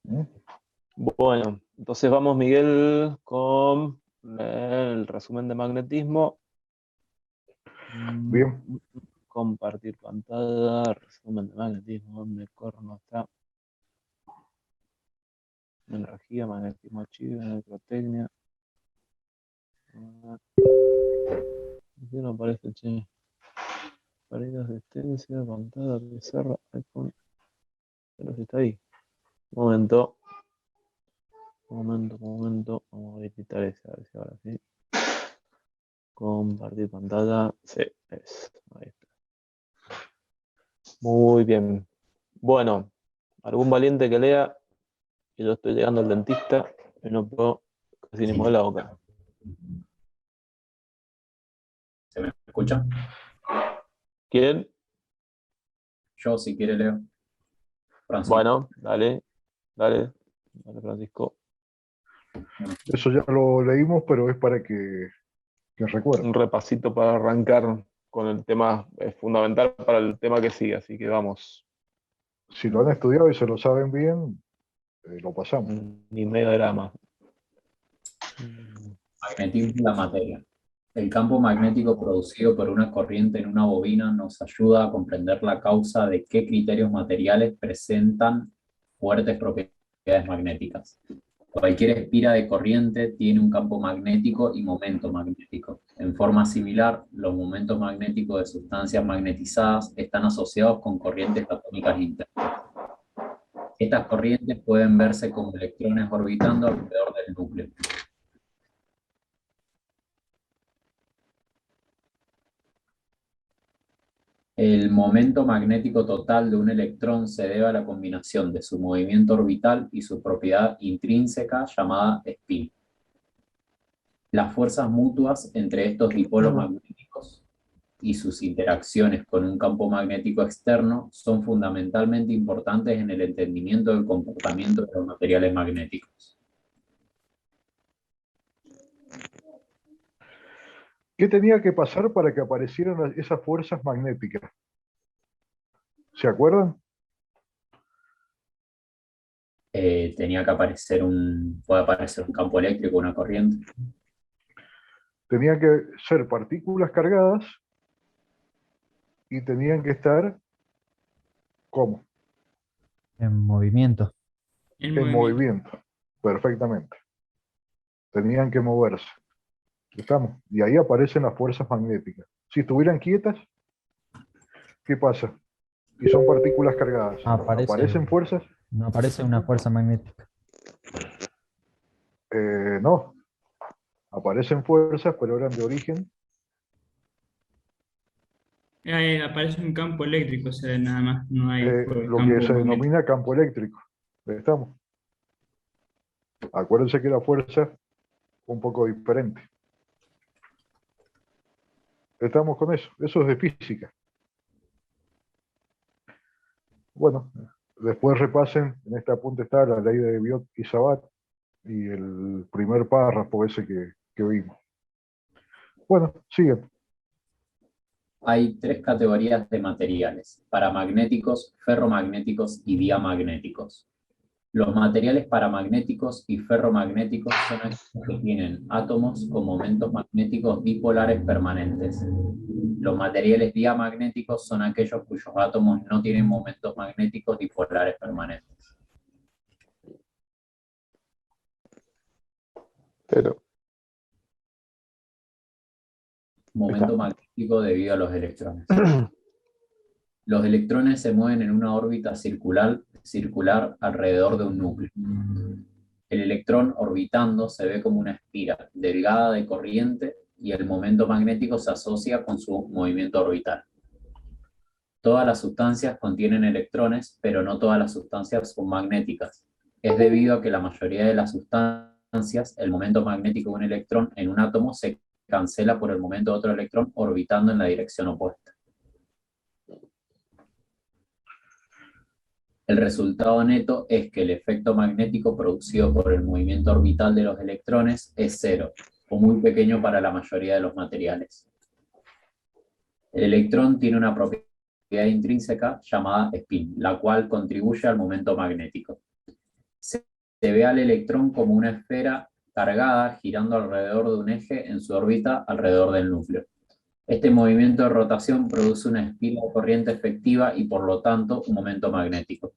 ¿Mm? Bueno, entonces vamos, Miguel, con el resumen de magnetismo. Bien, Compartir pantalla, resumen de magnetismo, ¿dónde corno está? Energía, magnetismo chivo, electrotecnia. ¿Por qué no aparece, che? Paredes de extensión, pantalla, pizarra, iPhone. Pero si está ahí. Momento, momento. Vamos a editar ese, a ver si ahora sí. Compartir pantalla. Sí, ahí está. Muy bien. Bueno, algún valiente que lea, que yo estoy llegando al dentista y no puedo casi ni mover la boca. ¿Se me escucha? ¿Quién? Yo, si quiere, leo. Francisco. Bueno, dale, Francisco. eso ya lo leímos, pero es para que recuerden. Un repasito para arrancar con el tema, es fundamental para el tema que sigue, así que vamos. Si lo han estudiado y se lo saben bien, lo pasamos. Ni medio drama. Magnetismo de la materia. El campo magnético producido por una corriente en una bobina nos ayuda a comprender la causa de qué criterios materiales presentan fuertes propiedades magnéticas. Cualquier espira de corriente tiene un campo magnético y momento magnético. En forma similar, los momentos magnéticos de sustancias magnetizadas están asociados con corrientes atómicas internas. Estas corrientes pueden verse como electrones orbitando alrededor del núcleo. El momento magnético total de un electrón se debe a la combinación de su movimiento orbital y su propiedad intrínseca llamada spin. Las fuerzas mutuas entre estos dipolos magnéticos y sus interacciones con un campo magnético externo son fundamentalmente importantes en el entendimiento del comportamiento de los materiales magnéticos. ¿Qué tenía que pasar para que aparecieran esas fuerzas magnéticas? ¿Se acuerdan? Tenía que aparecer puede aparecer un campo eléctrico, una corriente. Tenían que ser partículas cargadas y tenían que estar, ¿cómo? En movimiento. En movimiento. Perfectamente. Tenían que moverse. ¿Estamos? Y ahí aparecen las fuerzas magnéticas. Si estuvieran quietas, ¿qué pasa? Y son partículas cargadas. ¿Aparecen fuerzas? No aparece una fuerza magnética. No. Aparecen fuerzas, pero eran de origen. Aparece un campo eléctrico, o sea, nada más, no hay Lo campo que se magnético. denomina campo eléctrico. ¿Estamos? Acuérdense que la fuerza es un poco diferente. Estamos con eso. Eso es de física. Bueno, después repasen, en este apunte está la ley de Biot y Sabat y el primer párrafo ese que vimos. Bueno, siguen. Hay tres categorías de materiales: paramagnéticos, ferromagnéticos y diamagnéticos. Los materiales paramagnéticos y ferromagnéticos son aquellos que tienen átomos con momentos magnéticos dipolares permanentes. Los materiales diamagnéticos son aquellos cuyos átomos no tienen momentos magnéticos dipolares permanentes. Pero, Momento magnético debido a los electrones. Los electrones se mueven en una órbita circular alrededor de un núcleo. El electrón orbitando se ve como una espira delgada de corriente y el momento magnético se asocia con su movimiento orbital. Todas las sustancias contienen electrones, pero no todas las sustancias son magnéticas. Es debido a que la mayoría de las sustancias, el momento magnético de un electrón en un átomo se cancela por el momento de otro electrón orbitando en la dirección opuesta. El resultado neto es que el efecto magnético producido por el movimiento orbital de los electrones es cero, o muy pequeño para la mayoría de los materiales. El electrón tiene una propiedad intrínseca llamada spin, la cual contribuye al momento magnético. Se ve al electrón como una esfera cargada girando alrededor de un eje en su órbita alrededor del núcleo. Este movimiento de rotación produce una espira de corriente efectiva y por lo tanto un momento magnético.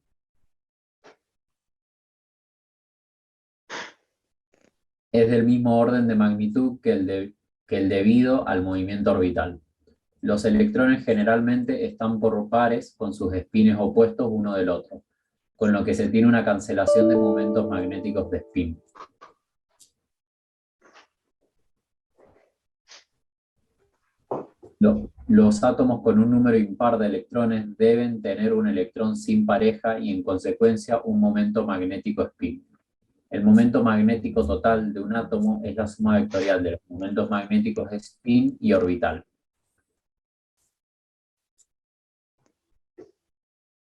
Es del mismo orden de magnitud que el debido al movimiento orbital. Los electrones generalmente están por pares con sus espines opuestos uno del otro, con lo que se tiene una cancelación de momentos magnéticos de spin. Los átomos con un número impar de electrones deben tener un electrón sin pareja y en consecuencia un momento magnético spin. El momento magnético total de un átomo es la suma vectorial de los momentos magnéticos de spin y orbital.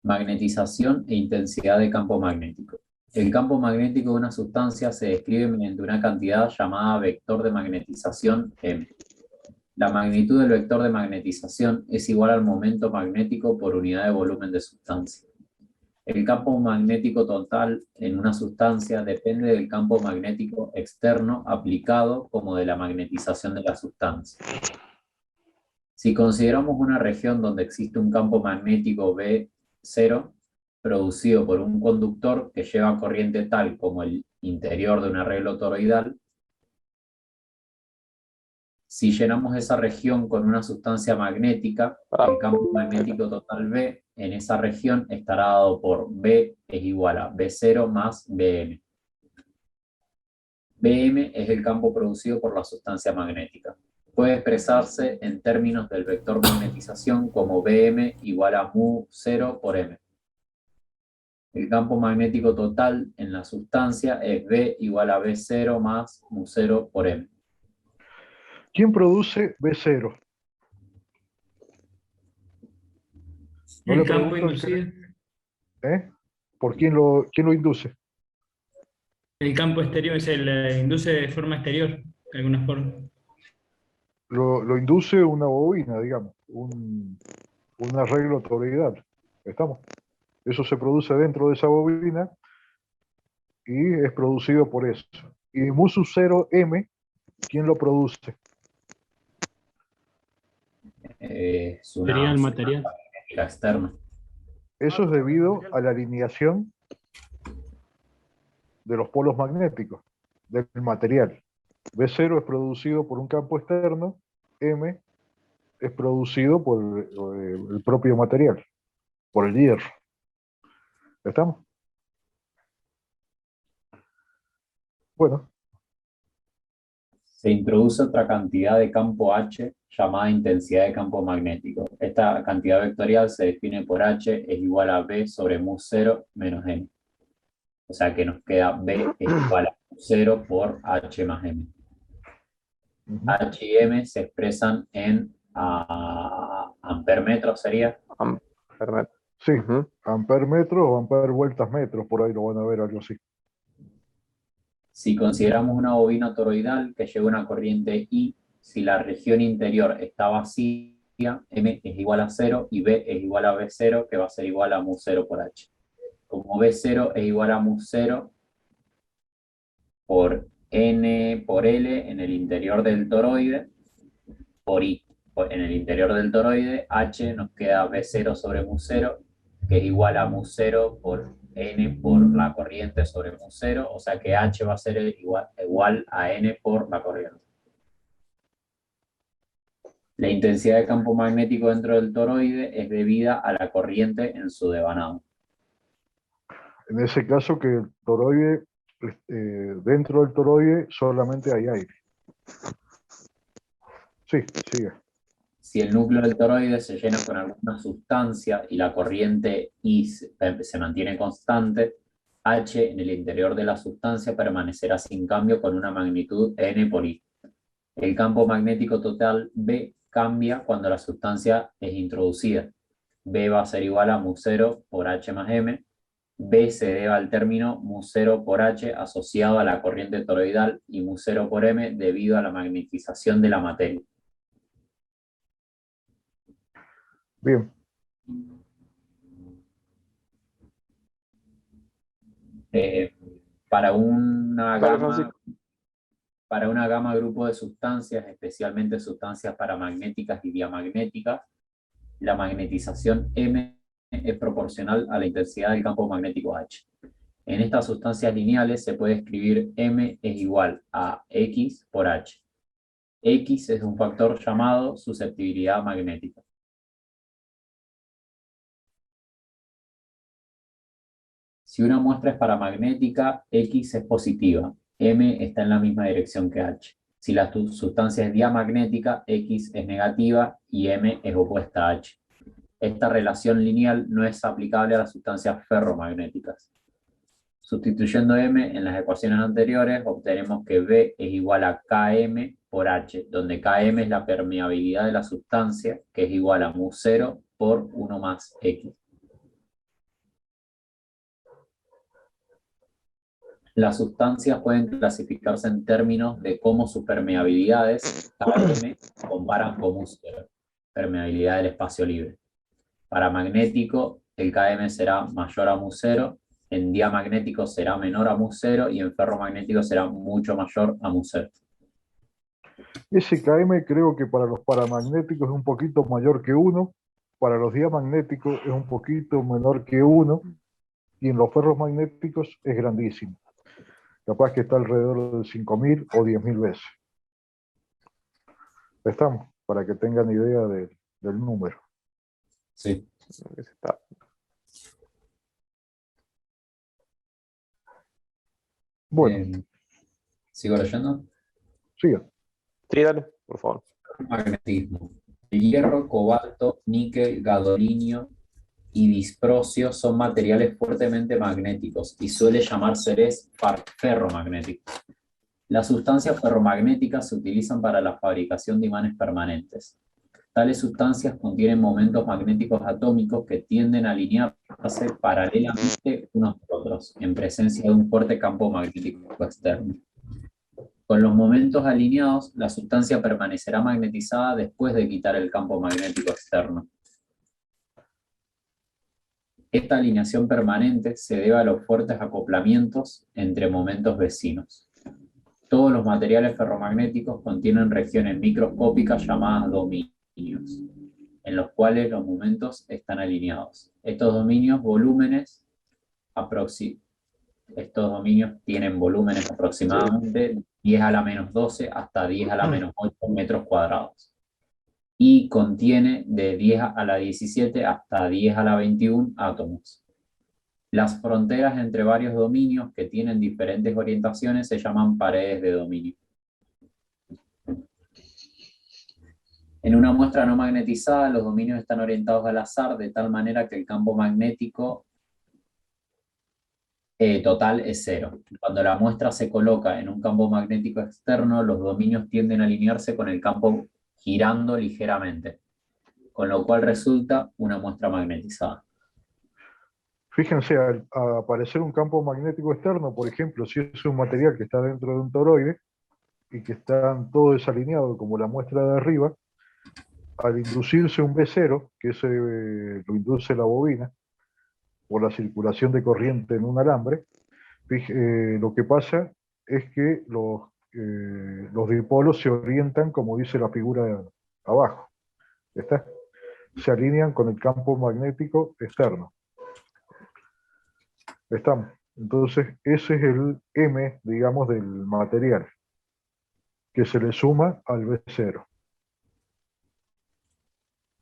Magnetización e intensidad de campo magnético. El campo magnético de una sustancia se describe mediante una cantidad llamada vector de magnetización M. La magnitud del vector de magnetización es igual al momento magnético por unidad de volumen de sustancia. El campo magnético total en una sustancia depende del campo magnético externo aplicado como de la magnetización de la sustancia. Si consideramos una región donde existe un campo magnético B0 producido por un conductor que lleva corriente tal como el interior de un arreglo toroidal, si llenamos esa región con una sustancia magnética, el campo magnético total B en esa región estará dado por B es igual a B0 más Bm. Bm es el campo producido por la sustancia magnética. Puede expresarse en términos del vector magnetización como Bm igual a mu0 por m. El campo magnético total en la sustancia es B igual a B0 más mu0 por m. ¿Quién produce B0? No El le campo pregunto inducido. ¿por quién lo induce? El campo exterior se le induce de forma exterior, de alguna forma. Lo induce una bobina, digamos, un arreglo toroidal. ¿Estamos? Eso se produce dentro de esa bobina y es producido por eso. Y mu sub 0 m, ¿quién lo produce? Es una Sería el material. magnética externa. Eso es debido a la alineación de los polos magnéticos del material. B0 es producido por un campo externo, M es producido por el propio material, por el hierro. ¿Estamos? Bueno, Se introduce otra cantidad de campo H llamada intensidad de campo magnético. Esta cantidad vectorial se define por H es igual a B sobre mu0 menos m. O sea que nos queda B es igual a mu0 por H más m. H y m se expresan en ampermetros, ¿sería? sí, amper metro o amper vueltas metros, por ahí lo van a ver algo así. Si consideramos una bobina toroidal que lleva una corriente I, si la región interior está vacía, M es igual a 0 y B es igual a B0, que va a ser igual a mu0 por H. Como B0 es igual a mu0 por N por L en el interior del toroide, por I en el interior del toroide, H nos queda B0 sobre mu0, que es igual a mu0 por N por la corriente sobre mu0, o sea que H va a ser igual a N por la corriente. La intensidad de campo magnético dentro del toroide es debida a la corriente en su devanado. En ese caso que el toroide, dentro del toroide solamente hay aire. Sí, sigue. Si el núcleo del toroide se llena con alguna sustancia y la corriente I se mantiene constante, H en el interior de la sustancia permanecerá sin cambio con una magnitud N por I. El campo magnético total B cambia cuando la sustancia es introducida. B va a ser igual a mu0 por H más M. B se debe al término mu0 por H asociado a la corriente toroidal y mu0 por M debido a la magnetización de la materia. Bien. Para una Dale, gama, Francisco. para una gama grupo de sustancias, especialmente sustancias paramagnéticas y diamagnéticas, la magnetización M es proporcional a la intensidad del campo magnético H. En estas sustancias lineales se puede escribir M es igual a X por H. X es un factor llamado susceptibilidad magnética. Si una muestra es paramagnética, X es positiva, M está en la misma dirección que H. Si la sustancia es diamagnética, X es negativa y M es opuesta a H. Esta relación lineal no es aplicable a las sustancias ferromagnéticas. Sustituyendo M en las ecuaciones anteriores, obtenemos que B es igual a Km por H, donde Km es la permeabilidad de la sustancia, que es igual a mu0 por 1 más X. Las sustancias pueden clasificarse en términos de cómo sus permeabilidades, Km, comparan con mu0, permeabilidad del espacio libre. Para magnético, el Km será mayor a mu0, en diamagnético será menor a mu0 y en ferromagnético será mucho mayor a mu0. Ese Km creo que para los paramagnéticos es un poquito mayor que 1, para los diamagnéticos es un poquito menor que 1, y en los ferromagnéticos es grandísimo. Capaz que está alrededor de 5.000 o 10.000 veces. Estamos, para que tengan idea del número. Sí. Bueno, ¿Sigo leyendo? sigan. Sí, dale, por favor. Magnetismo. El hierro, cobalto, níquel, gadolinio y disprosio son materiales fuertemente magnéticos y suele llamárseles ferromagnéticos. Las sustancias ferromagnéticas se utilizan para la fabricación de imanes permanentes. Tales sustancias contienen momentos magnéticos atómicos que tienden a alinearse paralelamente unos a otros, en presencia de un fuerte campo magnético externo. Con los momentos alineados, la sustancia permanecerá magnetizada después de quitar el campo magnético externo. Esta alineación permanente se debe a los fuertes acoplamientos entre momentos vecinos. Todos los materiales ferromagnéticos contienen regiones microscópicas llamadas dominios, en los cuales los momentos están alineados. Estos dominios tienen volúmenes aproximadamente 10 a la menos 12 hasta 10 a la menos 8 metros cuadrados. Y contiene de 10 a la 17 hasta 10 a la 21 átomos. Las fronteras entre varios dominios que tienen diferentes orientaciones se llaman paredes de dominio. En una muestra no magnetizada, los dominios están orientados al azar de tal manera que el campo magnético total es 0. Cuando la muestra se coloca en un campo magnético externo, los dominios tienden a alinearse con el campo girando ligeramente, con lo cual resulta una muestra magnetizada. Fíjense, al aparecer un campo magnético externo, por ejemplo, si es un material que está dentro de un toroide y que están todo desalineado como la muestra de arriba, al inducirse un B0, que ese lo induce la bobina, por la circulación de corriente en un alambre, lo que pasa es que los dipolos se orientan, como dice la figura de abajo. ¿Está? Se alinean con el campo magnético externo. ¿Estamos? Entonces, ese es el M, digamos, del material, que se le suma al B0.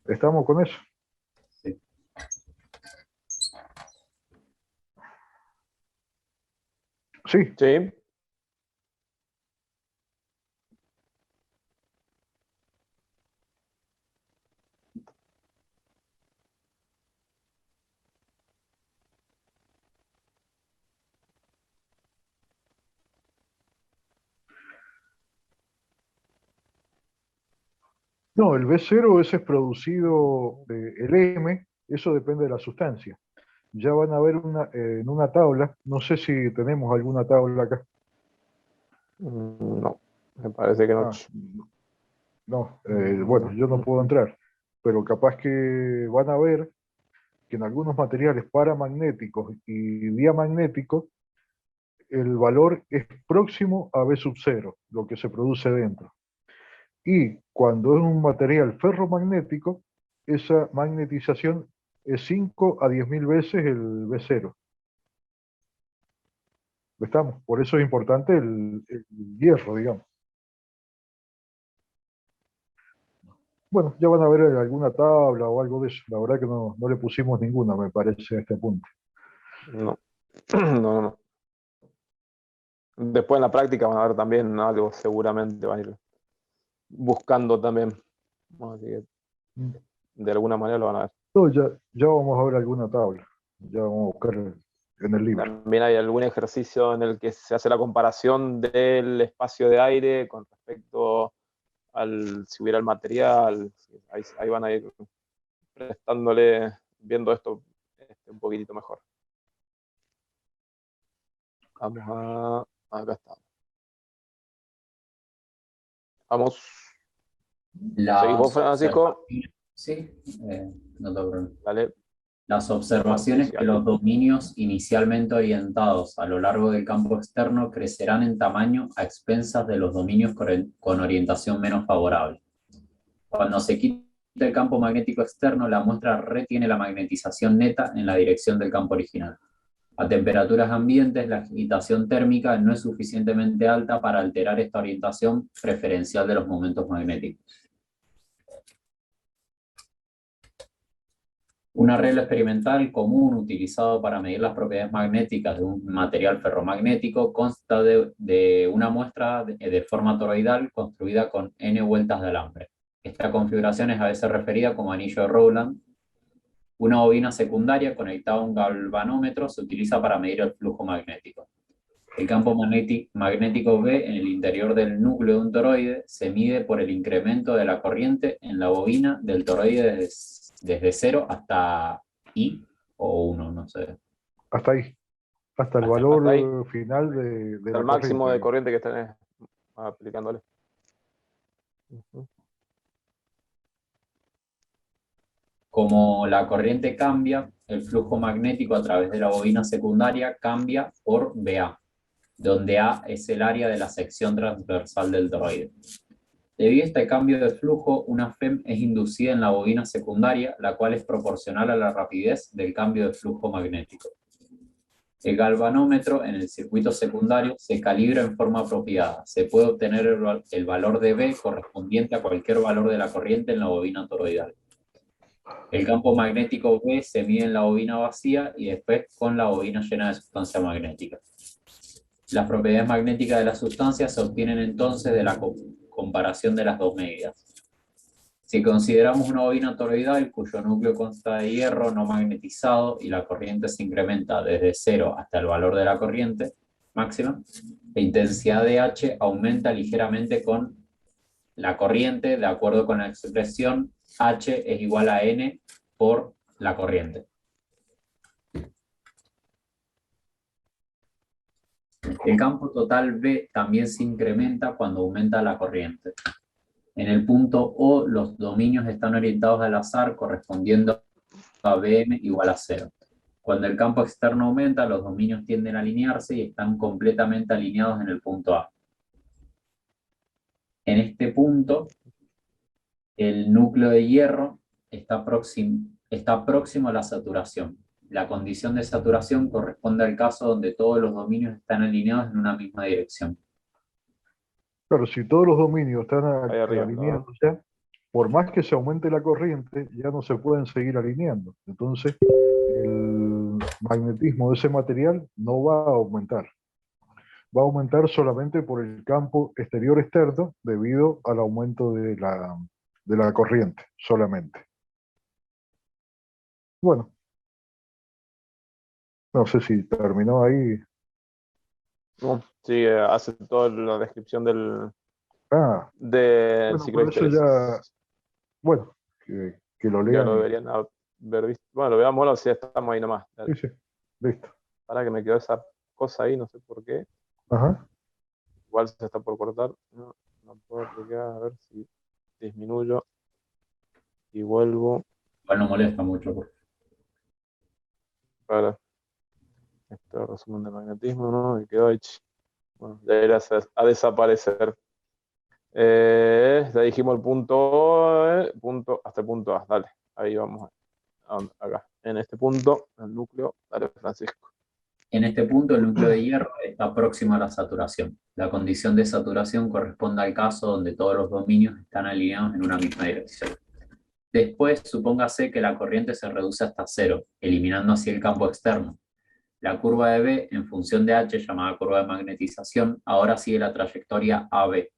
¿Estamos con eso? Sí. Sí. Sí. No, el B0 ese es producido, el M, eso depende de la sustancia. Ya van a ver en una tabla, no sé si tenemos alguna tabla acá. No, me parece que no. No, bueno, yo no puedo entrar, pero capaz que van a ver que en algunos materiales paramagnéticos y diamagnéticos, el valor es próximo a B sub 0, lo que se produce dentro. Y cuando es un material ferromagnético, esa magnetización es 5 a 10.000 veces el B0. ¿Estamos? Por eso es importante el hierro, digamos. Bueno, ya van a ver alguna tabla o algo de eso. La verdad que no le pusimos ninguna, me parece, a este punto. No, no. Después en la práctica van a ver también algo, seguramente van a ir buscando también. Así que de alguna manera lo van a ver. No, ya vamos a ver alguna tabla. Ya vamos a buscar en el libro. También hay algún ejercicio en el que se hace la comparación del espacio de aire con respecto al si hubiera el material. Ahí van a ir viendo esto un poquitito mejor. Acá está. Vamos. ¿Seguís vos, Francisco? Sí, no te preocupes. Dale. Las observaciones que los dominios inicialmente orientados a lo largo del campo externo crecerán en tamaño a expensas de los dominios con orientación menos favorable. Cuando se quita el campo magnético externo, la muestra retiene la magnetización neta en la dirección del campo original. A temperaturas ambientes, la agitación térmica no es suficientemente alta para alterar esta orientación preferencial de los momentos magnéticos. Un arreglo experimental común utilizado para medir las propiedades magnéticas de un material ferromagnético consta de una muestra de forma toroidal construida con n vueltas de alambre. Esta configuración es a veces referida como anillo de Rowland. Una bobina secundaria conectada a un galvanómetro se utiliza para medir el flujo magnético. El campo magnético B en el interior del núcleo de un toroide se mide por el incremento de la corriente en la bobina del toroide desde 0 hasta I o 1, no sé. Hasta ahí. Hasta el valor final de la el máximo corriente. de corriente que estén aplicándole. Como la corriente cambia, el flujo magnético a través de la bobina secundaria cambia por BA, donde A es el área de la sección transversal del toroide. Debido a este cambio de flujo, una FEM es inducida en la bobina secundaria, la cual es proporcional a la rapidez del cambio de flujo magnético. El galvanómetro en el circuito secundario se calibra en forma apropiada. Se puede obtener el valor de B correspondiente a cualquier valor de la corriente en la bobina toroidal. El campo magnético B se mide en la bobina vacía y después con la bobina llena de sustancia magnética. Las propiedades magnéticas de las sustancias se obtienen entonces de la comparación de las dos medidas. Si consideramos una bobina toroidal cuyo núcleo consta de hierro no magnetizado y la corriente se incrementa desde 0 hasta el valor de la corriente máxima, la intensidad de H aumenta ligeramente con la corriente de acuerdo con la expresión H es igual a N por la corriente. El campo total B también se incrementa cuando aumenta la corriente. En el punto O, los dominios están orientados al azar correspondiendo a Bm igual a 0. Cuando el campo externo aumenta, los dominios tienden a alinearse y están completamente alineados en el punto A. En este punto, el núcleo de hierro está próximo a la saturación. La condición de saturación corresponde al caso donde todos los dominios están alineados en una misma dirección. Claro, si todos los dominios están arriba, alineados ya, por más que se aumente la corriente, ya no se pueden seguir alineando. Entonces, el magnetismo de ese material no va a aumentar. Va a aumentar solamente por el campo exterior-externo debido al aumento de la corriente, solamente. Bueno, no sé si terminó ahí. Sí, hace toda la descripción del Bueno, ciclo por eso ya, bueno, que lo lean. Ya lo deberían haber visto. Bueno, lo veamos si estamos ahí nomás. Sí, listo. Para que me quedó esa cosa ahí, no sé por qué. Ajá. Igual se está por cortar. No puedo aplicar, a ver si disminuyo y vuelvo. Igual no molesta mucho. Para. Este resumen de magnetismo, ¿no? Y quedó hecho. Bueno, ya irá a desaparecer. Ya dijimos el punto, hasta el punto A. Dale, ahí vamos. Acá. En este punto, el núcleo. Dale, Francisco. En este punto, el núcleo de hierro está próximo a la saturación. La condición de saturación corresponde al caso donde todos los dominios están alineados en una misma dirección. Después, supóngase que la corriente se reduce hasta cero, eliminando así el campo externo. La curva de B, en función de H, llamada curva de magnetización, ahora sigue la trayectoria AB.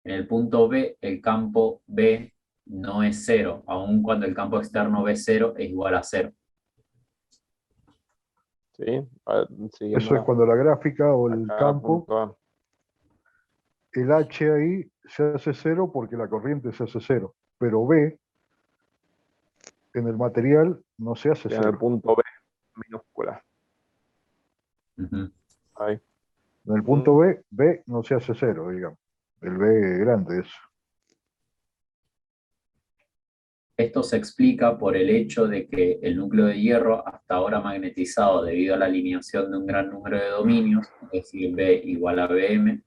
En el punto B, el campo B no es cero, aun cuando el campo externo B0 es igual a cero. ¿Sí? Eso es cuando la gráfica o el campo, el H ahí se hace cero porque la corriente se hace cero, pero B en el material no se hace en cero. el punto B, minúscula. Ahí. En el punto B, B no se hace cero, digamos. El B grande es. Esto se explica por el hecho de que el núcleo de hierro, hasta ahora magnetizado debido a la alineación de un gran número de dominios, es decir, B igual a Bm,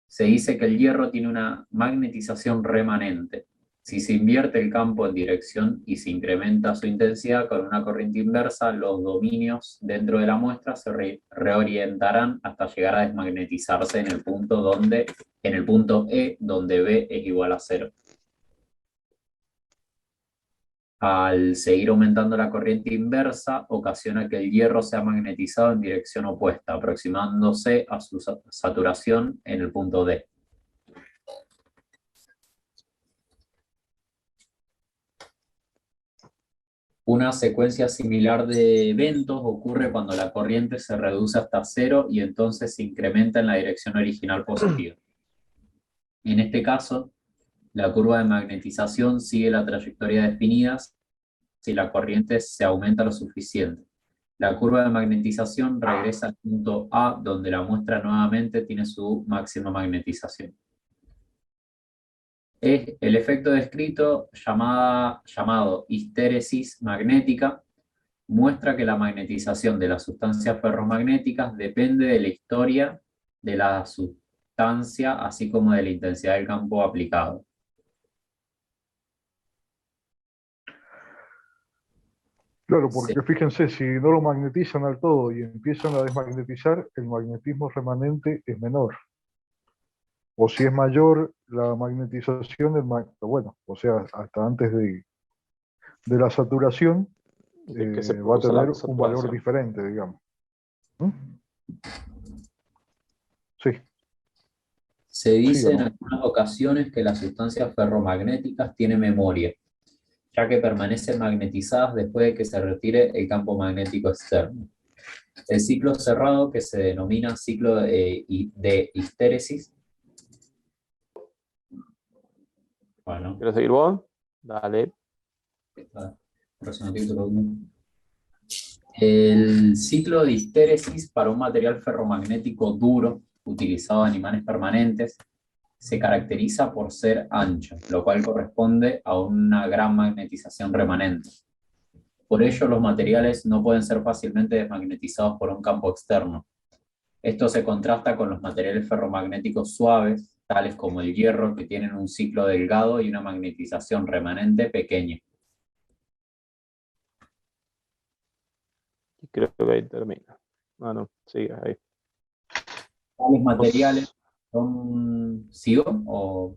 se dice que el hierro tiene una magnetización remanente. Si se invierte el campo en dirección y se incrementa su intensidad con una corriente inversa, los dominios dentro de la muestra se reorientarán hasta llegar a desmagnetizarse en el punto E, donde B es igual a cero. Al seguir aumentando la corriente inversa, ocasiona que el hierro sea magnetizado en dirección opuesta, aproximándose a su saturación en el punto D. Una secuencia similar de eventos ocurre cuando la corriente se reduce hasta cero y entonces se incrementa en la dirección original positiva. En este caso, la curva de magnetización sigue la trayectoria definida si la corriente se aumenta lo suficiente. La curva de magnetización regresa al punto A, donde la muestra nuevamente tiene su máxima magnetización. El efecto descrito, llamado histéresis magnética, muestra que la magnetización de las sustancias ferromagnéticas depende de la historia de la sustancia, así como de la intensidad del campo aplicado. Claro, porque fíjense, si no lo magnetizan al todo y empiezan a desmagnetizar, el magnetismo remanente es menor. O si es mayor la magnetización, bueno, o sea, hasta antes de la saturación, va a tener un valor diferente, digamos. Sí. Se dice en algunas ocasiones que las sustancias ferromagnéticas tienen memoria, ya que permanecen magnetizadas después de que se retire el campo magnético externo. El ciclo cerrado, que se denomina ciclo de histéresis. Bueno. ¿Quieres seguir vos? Dale. Próximo título. El ciclo de histéresis para un material ferromagnético duro, utilizado en imanes permanentes, se caracteriza por ser ancho, lo cual corresponde a una gran magnetización remanente. Por ello, los materiales no pueden ser fácilmente desmagnetizados por un campo externo. Esto se contrasta con los materiales ferromagnéticos suaves, tales como el hierro, que tienen un ciclo delgado y una magnetización remanente pequeña. Creo que ahí termina. No, sigue ahí. Tales materiales son... ¿Sigo? ¿O...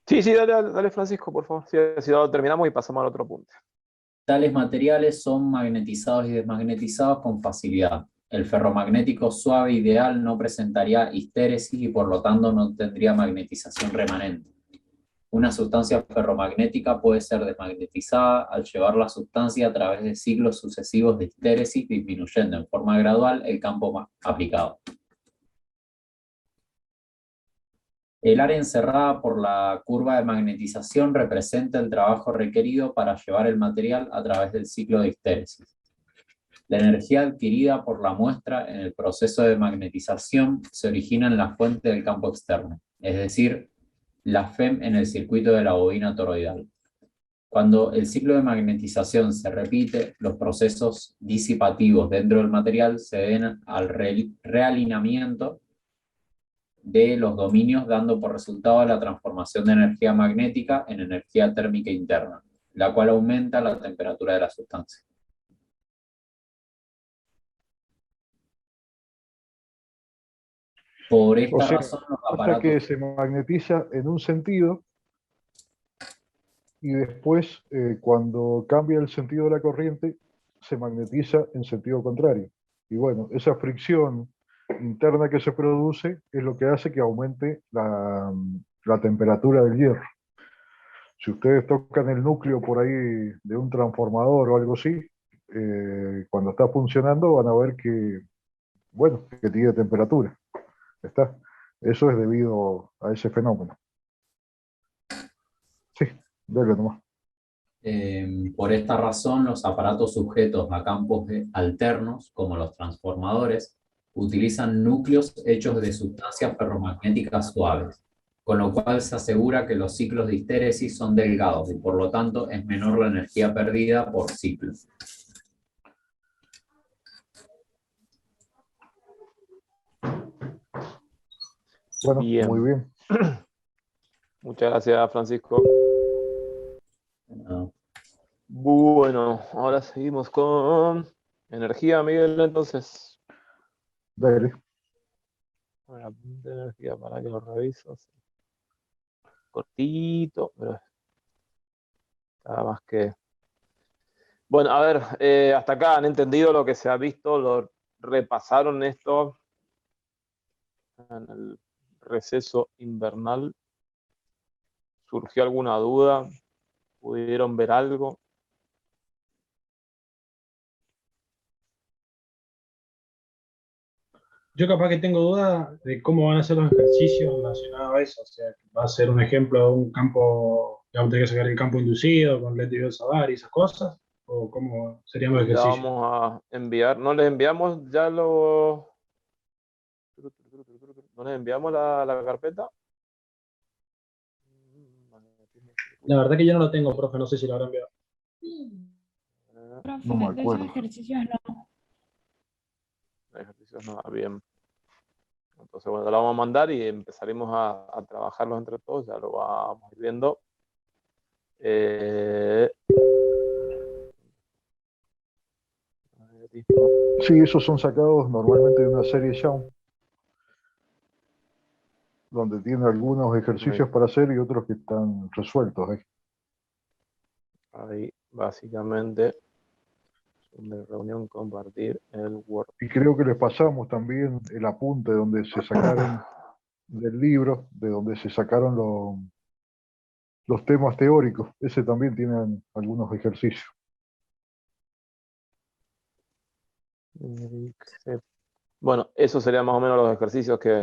Sí, dale Francisco, por favor. Si no, terminamos y pasamos al otro punto. Tales materiales son magnetizados y desmagnetizados con facilidad. El ferromagnético suave ideal no presentaría histéresis y por lo tanto no tendría magnetización remanente. Una sustancia ferromagnética puede ser desmagnetizada al llevar la sustancia a través de ciclos sucesivos de histéresis, disminuyendo en forma gradual el campo aplicado. El área encerrada por la curva de magnetización representa el trabajo requerido para llevar el material a través del ciclo de histéresis. La energía adquirida por la muestra en el proceso de magnetización se origina en la fuente del campo externo, es decir, la FEM en el circuito de la bobina toroidal. Cuando el ciclo de magnetización se repite, los procesos disipativos dentro del material se deben al realineamiento de los dominios, dando por resultado la transformación de energía magnética en energía térmica interna, la cual aumenta la temperatura de la sustancia. Por O esta sea, razón, los hasta que aparatos... se magnetiza en un sentido y después, cuando cambia el sentido de la corriente, se magnetiza en sentido contrario. Y bueno, esa fricción interna que se produce es lo que hace que aumente la temperatura del hierro. Si ustedes tocan el núcleo por ahí de un transformador o algo así, cuando está funcionando van a ver que, bueno, que tiene temperatura. ¿Está? Eso es debido a ese fenómeno. Sí, dale nomás. Por esta razón, los aparatos sujetos a campos alternos, como los transformadores, utilizan núcleos hechos de sustancias ferromagnéticas suaves, con lo cual se asegura que los ciclos de histéresis son delgados y por lo tanto es menor la energía perdida por ciclo. Bueno, Bien. muy bien. Muchas gracias, Francisco. Uh, Bueno, ahora seguimos con energía, Miguel, entonces. Dale. Bueno, apunte de energía para que lo reviso. Cortito, pero nada más que... Bueno, a ver, hasta acá han entendido lo que se ha visto, lo repasaron esto en el receso invernal. ¿Surgió alguna duda? ¿Pudieron ver algo? Yo capaz que tengo duda de cómo van a ser los ejercicios relacionados a eso. O sea, va a ser un ejemplo de un campo, ya vamos a tener que sacar el campo inducido con LED de Sadar y esas cosas, o cómo serían los Ya ejercicios. vamos a enviar, ¿no les enviamos ya los... ¿No les enviamos la carpeta? La verdad que yo no lo tengo, profe, no sé si lo habrán enviado. No me Profe, de esos acuerdo. ejercicios no. Ejercicios no, bien. Entonces, bueno, lo vamos a mandar y empezaremos a trabajarlos entre todos, ya lo vamos a ir viendo. Sí, esos son sacados normalmente de una serie Young, donde tiene algunos ejercicios para hacer y otros que están resueltos. Ahí, básicamente, de reunión, compartir el Word. Y creo que les pasamos también el apunte donde se sacaron del libro, de donde se sacaron los temas teóricos. Ese también tiene algunos ejercicios. Bueno, esos serían más o menos los ejercicios que...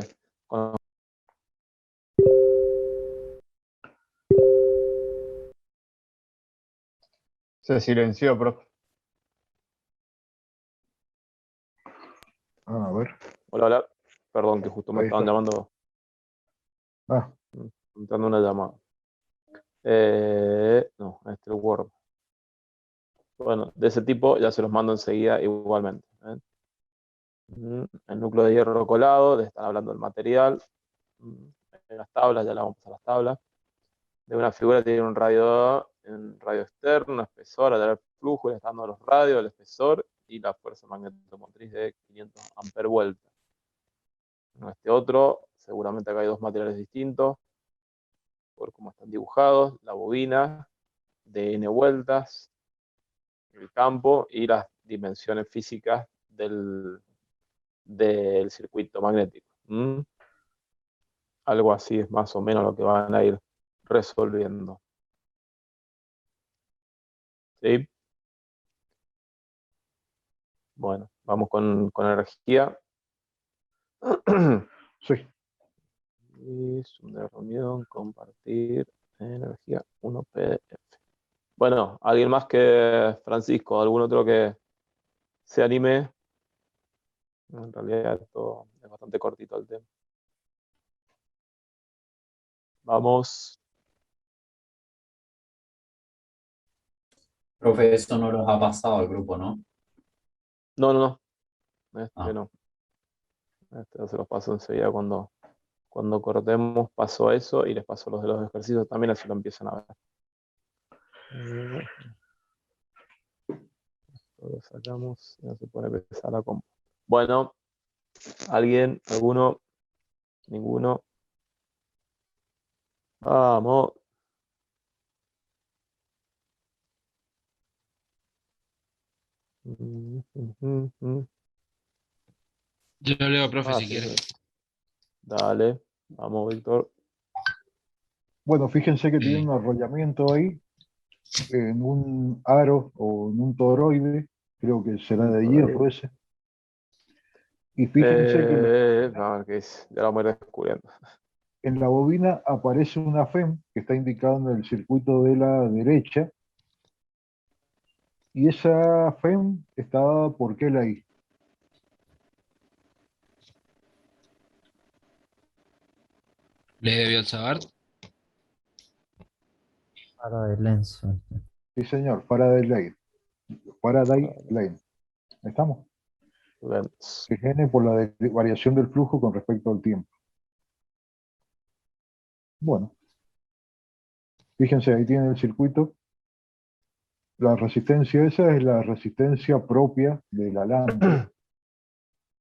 Se silenció, profe. A ver. Hola, hola. Perdón, que justo me Ahí estaban está. llamando. Ah, Entrando una llamada. No, este es el Word. Bueno, de ese tipo ya se los mando enseguida igualmente. El núcleo de hierro colado, están hablando del material. En las tablas, ya la vamos a pasar a las tablas. De una figura tiene un radio externo, espesor, atraer flujo, le está dando los radios, el espesor y la fuerza magnetomotriz de 500 amperes vuelta. En este otro, seguramente acá hay dos materiales distintos, por cómo están dibujados, la bobina de n vueltas, el campo y las dimensiones físicas del circuito magnético. Algo así es más o menos lo que van a ir resolviendo. ¿Sí? Bueno, vamos con energía. sí. Y Zoom de reunión, compartir energía 1 PDF. Bueno, ¿alguien más que Francisco? ¿Algún otro que se anime? En realidad esto es bastante cortito el tema. Vamos. Profe, eso no los ha pasado al grupo, ¿no? No, no, no. Ah. No. Se los paso enseguida cuando cortemos, paso eso y les paso los de los ejercicios también, así lo empiezan a ver. Lo sacamos, ya se puede empezar la compu. Bueno, ¿alguien? ¿Alguno? ¿Ninguno? Vamos. Yo lo leo, profe, si Sí, quiere. sí. Dale, vamos, Víctor. Bueno, fíjense que tiene un arrollamiento ahí en un aro o en un toroide, creo que será de hierro ese. Y fíjense que A ver qué es, ya lo vamos a ir descubriendo. en la bobina aparece una FEM que está indicada en el circuito de la derecha, y esa FEM está dada por qué ley. ¿Ley de Biot-Savart? Faraday Lenz. Sí, señor, Faraday Lane. Faraday Lane. ¿Estamos? Lenz. Que viene por la variación del flujo con respecto al tiempo. Bueno, fíjense, ahí tienen el circuito. La resistencia esa es la resistencia propia del alambre,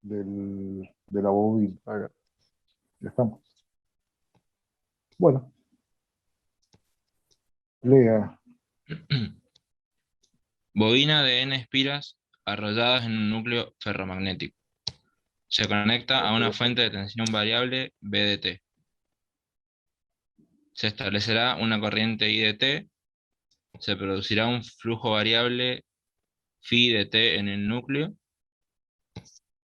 de la bobina. Acá. Ya estamos. Bueno, lea. Bobina de N espiras arrolladas en un núcleo ferromagnético. Se conecta a una fuente de tensión variable BDT. Se establecerá una corriente I de T. Se producirá un flujo variable phi de T en el núcleo.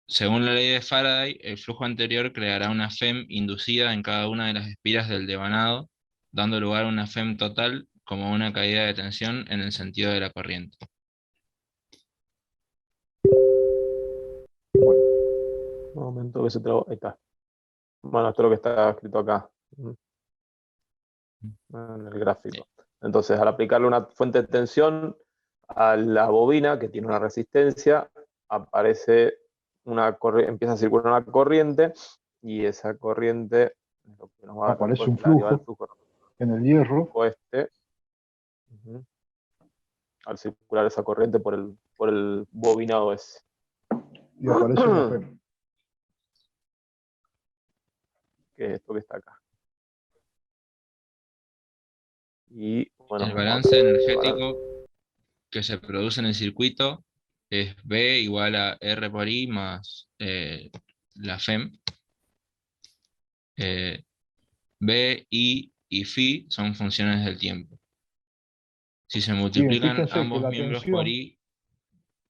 Según la ley de Faraday, el flujo anterior creará una FEM inducida en cada una de las espiras del devanado, dando lugar a una FEM total como una caída de tensión en el sentido de la corriente. Un momento que se trabó. Ahí está. Bueno, esto es lo que está escrito acá. En el gráfico. Entonces, al aplicarle una fuente de tensión a la bobina, que tiene una resistencia, aparece empieza a circular una corriente, y esa corriente es lo que nos va a dar Aparece un la derivada del flujo en el hierro. Al circular esa corriente por el bobinado ese. Y aparece una FEM. Que es esto que está acá. Y bueno, El balance energético que se produce en el circuito es B igual a R por I más la FEM. B, I y phi son funciones del tiempo. Si se multiplican fíjense que ambos la miembros por tensión, I,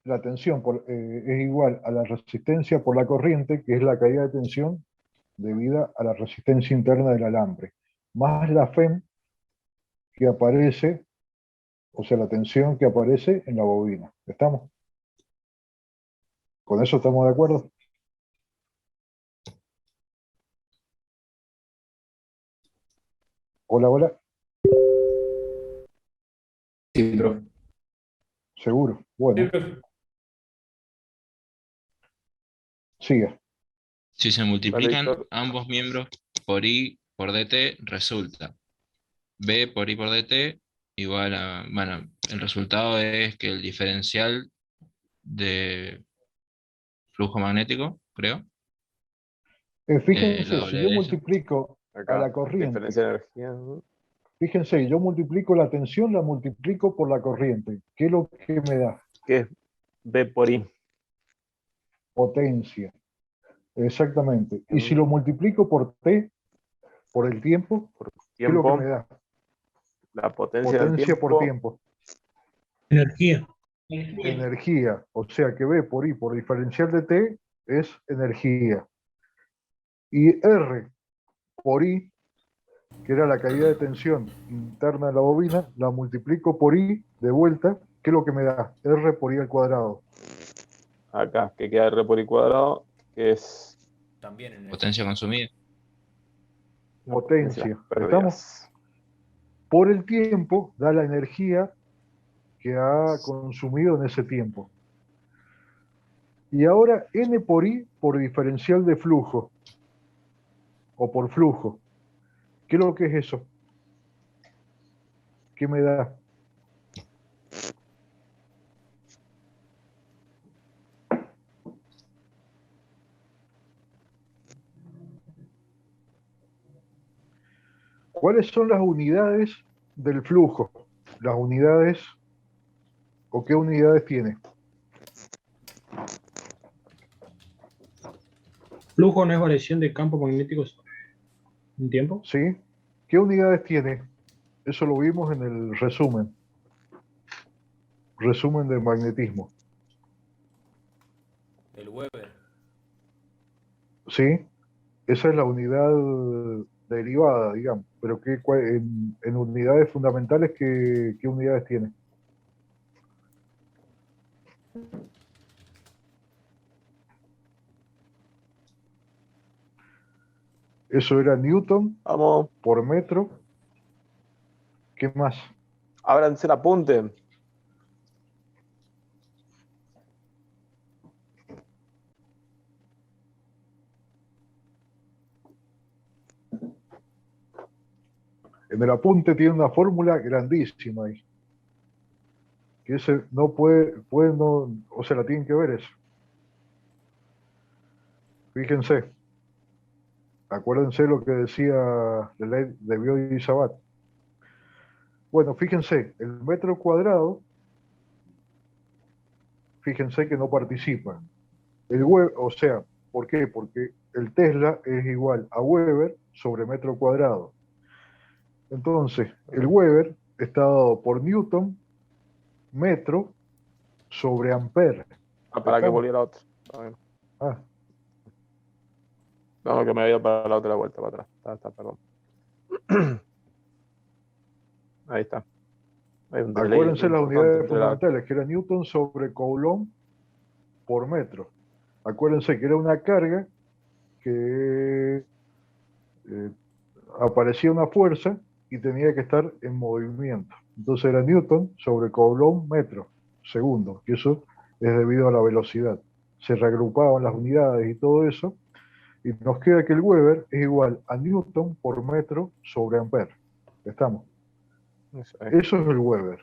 la tensión es igual a la resistencia por la corriente, que es la caída de tensión debida a la resistencia interna del alambre, más la FEM que aparece, o sea, la tensión que aparece en la bobina. ¿Estamos? ¿Con eso estamos de acuerdo? Hola, hola. Sí, profe. Seguro. Bueno, siga. si se multiplican Víctor. ambos miembros por I por dt, resulta B por I por dt igual a, bueno, el resultado es que el diferencial de flujo magnético, creo, Fíjense, la si yo W de ella, multiplico a Acá, la corriente, diferencia de energía. fíjense, yo multiplico la tensión, la multiplico por la corriente. ¿Qué es lo que me da? Que es B por I. Potencia. Exactamente. Y si lo multiplico por T, por el tiempo, ¿qué es lo que me da? La potencia del Potencia por tiempo. tiempo. Energía. Energía. O sea que B por I por diferencial de T es energía. Y R por I, que era la caída de tensión interna de la bobina, la multiplico por I de vuelta. ¿Qué es lo que me da? R por I al cuadrado. Acá, que queda R por I cuadrado, que es También en potencia consumida. Potencia. pérdidas. ¿Estamos? Por el tiempo da la energía que ha consumido en ese tiempo. Y ahora N por I por diferencial de flujo, o por flujo. ¿Qué es lo que es eso? ¿Qué me da? ¿Cuáles son las unidades del flujo? Las unidades, ¿o qué unidades tiene? Flujo no es variación de campo magnético sobre un tiempo. ¿Sí? ¿Qué unidades tiene? Eso lo vimos en el resumen. Resumen del magnetismo. El Weber. ¿Sí? Esa es la unidad derivada, digamos. Pero en unidades fundamentales, ¿qué unidades tiene? Eso era Newton Vamos, por metro. ¿Qué más? ábranse el apunte. En el apunte tiene una fórmula grandísima ahí. Que ese no puede no, o sea, la tienen que ver eso. Fíjense. Acuérdense lo que decía la ley de Biot y Sabat. Bueno, fíjense, el metro cuadrado, fíjense que no participa. El Weber, o sea, ¿por qué? Porque el Tesla es igual a Weber sobre metro cuadrado. Entonces, el Weber está dado por Newton, metro, sobre ampere. Para que volviera otra. Ah, No, que me había ido para la otra vuelta, para atrás. Perdón. Ahí está. Hay un delay acuérdense las importante unidades entre la- fundamentales, que era Newton sobre Coulomb por metro. Acuérdense que era una carga que aparecía una fuerza y tenía que estar en movimiento. Entonces era Newton sobre Coulomb metro segundo, que eso es debido a la velocidad. Se reagrupaban las unidades y todo eso, y nos queda que el Weber es igual a Newton por metro sobre ampere. ¿Estamos? Eso es. Eso es el Weber.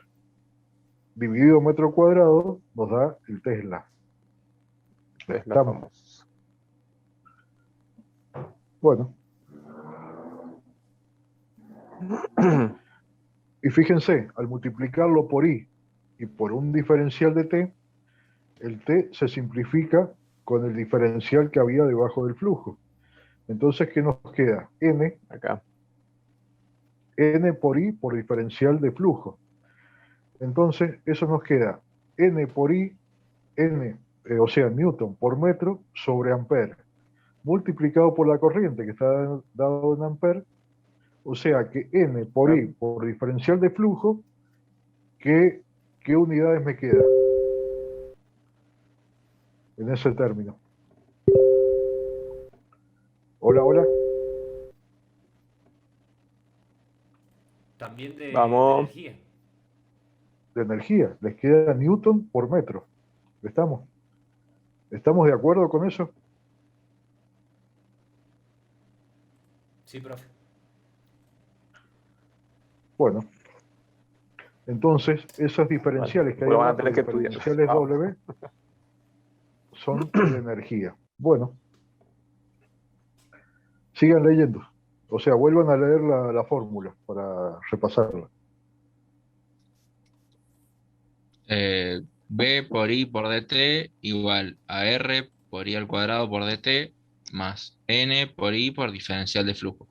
Dividido metro cuadrado nos da el Tesla. Es la Estamos. famosa. Bueno. Y fíjense, al multiplicarlo por I y por un diferencial de T, el T se simplifica con el diferencial que había debajo del flujo. Entonces, ¿qué nos queda? N, Acá. N por I por diferencial de flujo. Entonces, eso nos queda N por I, N, o sea, Newton por metro sobre ampere, multiplicado por la corriente que está dado en ampere. O sea que N por I por diferencial de flujo, ¿qué unidades me queda en ese término? Hola, hola. También de Vamos. energía. De energía. Les queda Newton por metro. ¿Estamos? ¿Estamos de acuerdo con eso? Sí, profe. Bueno. Entonces, esas diferenciales que hay Bueno, van a abajo, tener que estudiar. diferenciales W, son de energía. Bueno. Sigan leyendo. O sea, vuelvan a leer la fórmula para repasarla. B por I por dt igual a R por I al cuadrado por dt más N por I por diferencial de flujo.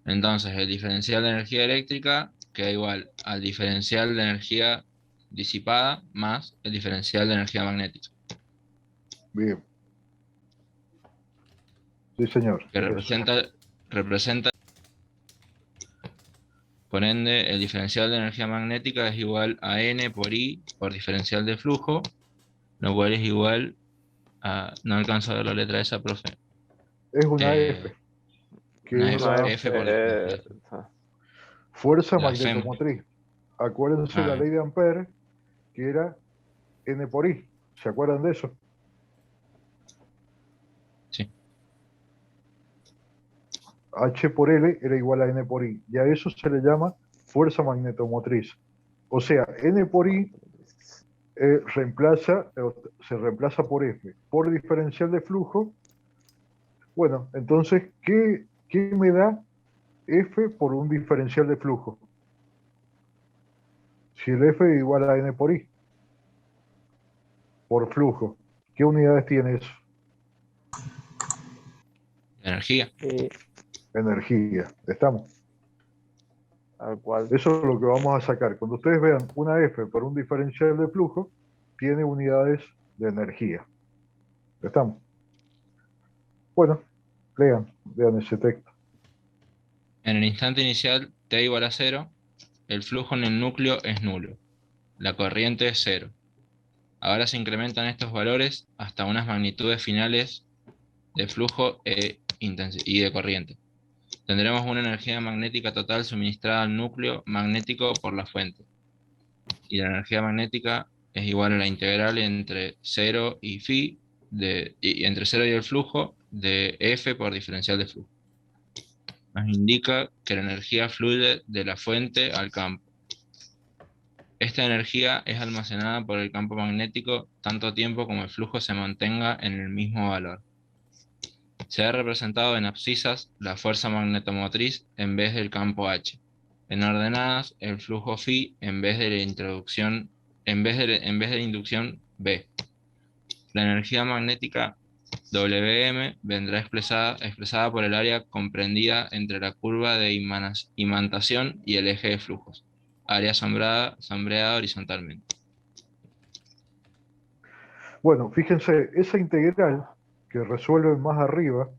Entonces, el diferencial de energía eléctrica queda igual al diferencial de energía disipada más el diferencial de energía magnética, Bien. Sí, señor. que representa, por ende, el diferencial de energía magnética es igual a N por I por diferencial de flujo, lo cual es igual a, no alcanzo a ver la letra esa, profe. Es una F. Que Una es F, la F por diferencia. fuerza La FEM. magnetomotriz. Acuérdense Ah, la ley de Ampere, que era N por I. ¿Se acuerdan de eso? Sí. H por L era igual a N por I. Y a eso se le llama fuerza magnetomotriz. O sea, N por I se reemplaza por F. Por diferencial de flujo. Bueno, entonces, ¿qué me da F por un diferencial de flujo? Si el F es igual a N por I, por flujo, ¿qué unidades tiene eso? Energía. Energía. ¿Estamos? Tal cual. Eso es lo que vamos a sacar. Cuando ustedes vean una F por un diferencial de flujo, tiene unidades de energía. ¿Estamos? Bueno, lean ese texto. En el instante inicial, T igual a 0, el flujo en el núcleo es nulo. La corriente es 0. Ahora se incrementan estos valores hasta unas magnitudes finales de flujo y de corriente. Tendremos una energía magnética total suministrada al núcleo magnético por la fuente. Y la energía magnética es igual a la integral entre 0 y phi, entre 0 y el flujo de F por diferencial de flujo. Nos indica que la energía fluye de la fuente al campo. Esta energía es almacenada por el campo magnético tanto tiempo como el flujo se mantenga en el mismo valor. Se ha representado en abscisas la fuerza magnetomotriz en vez del campo H. En ordenadas, el flujo phi en vez de la inducción B. La energía magnética Wm vendrá expresada por el área comprendida entre la curva de imantación y el eje de flujos, área sombreada horizontalmente. Bueno, fíjense, esa integral que resuelven más arriba,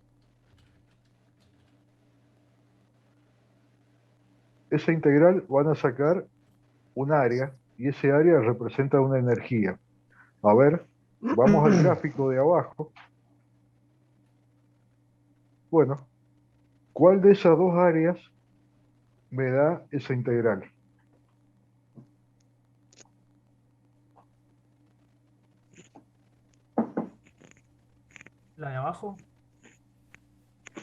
esa integral van a sacar un área y ese área representa una energía. A ver, vamos al gráfico de abajo. Bueno, ¿cuál de esas dos áreas me da esa integral? ¿La de abajo?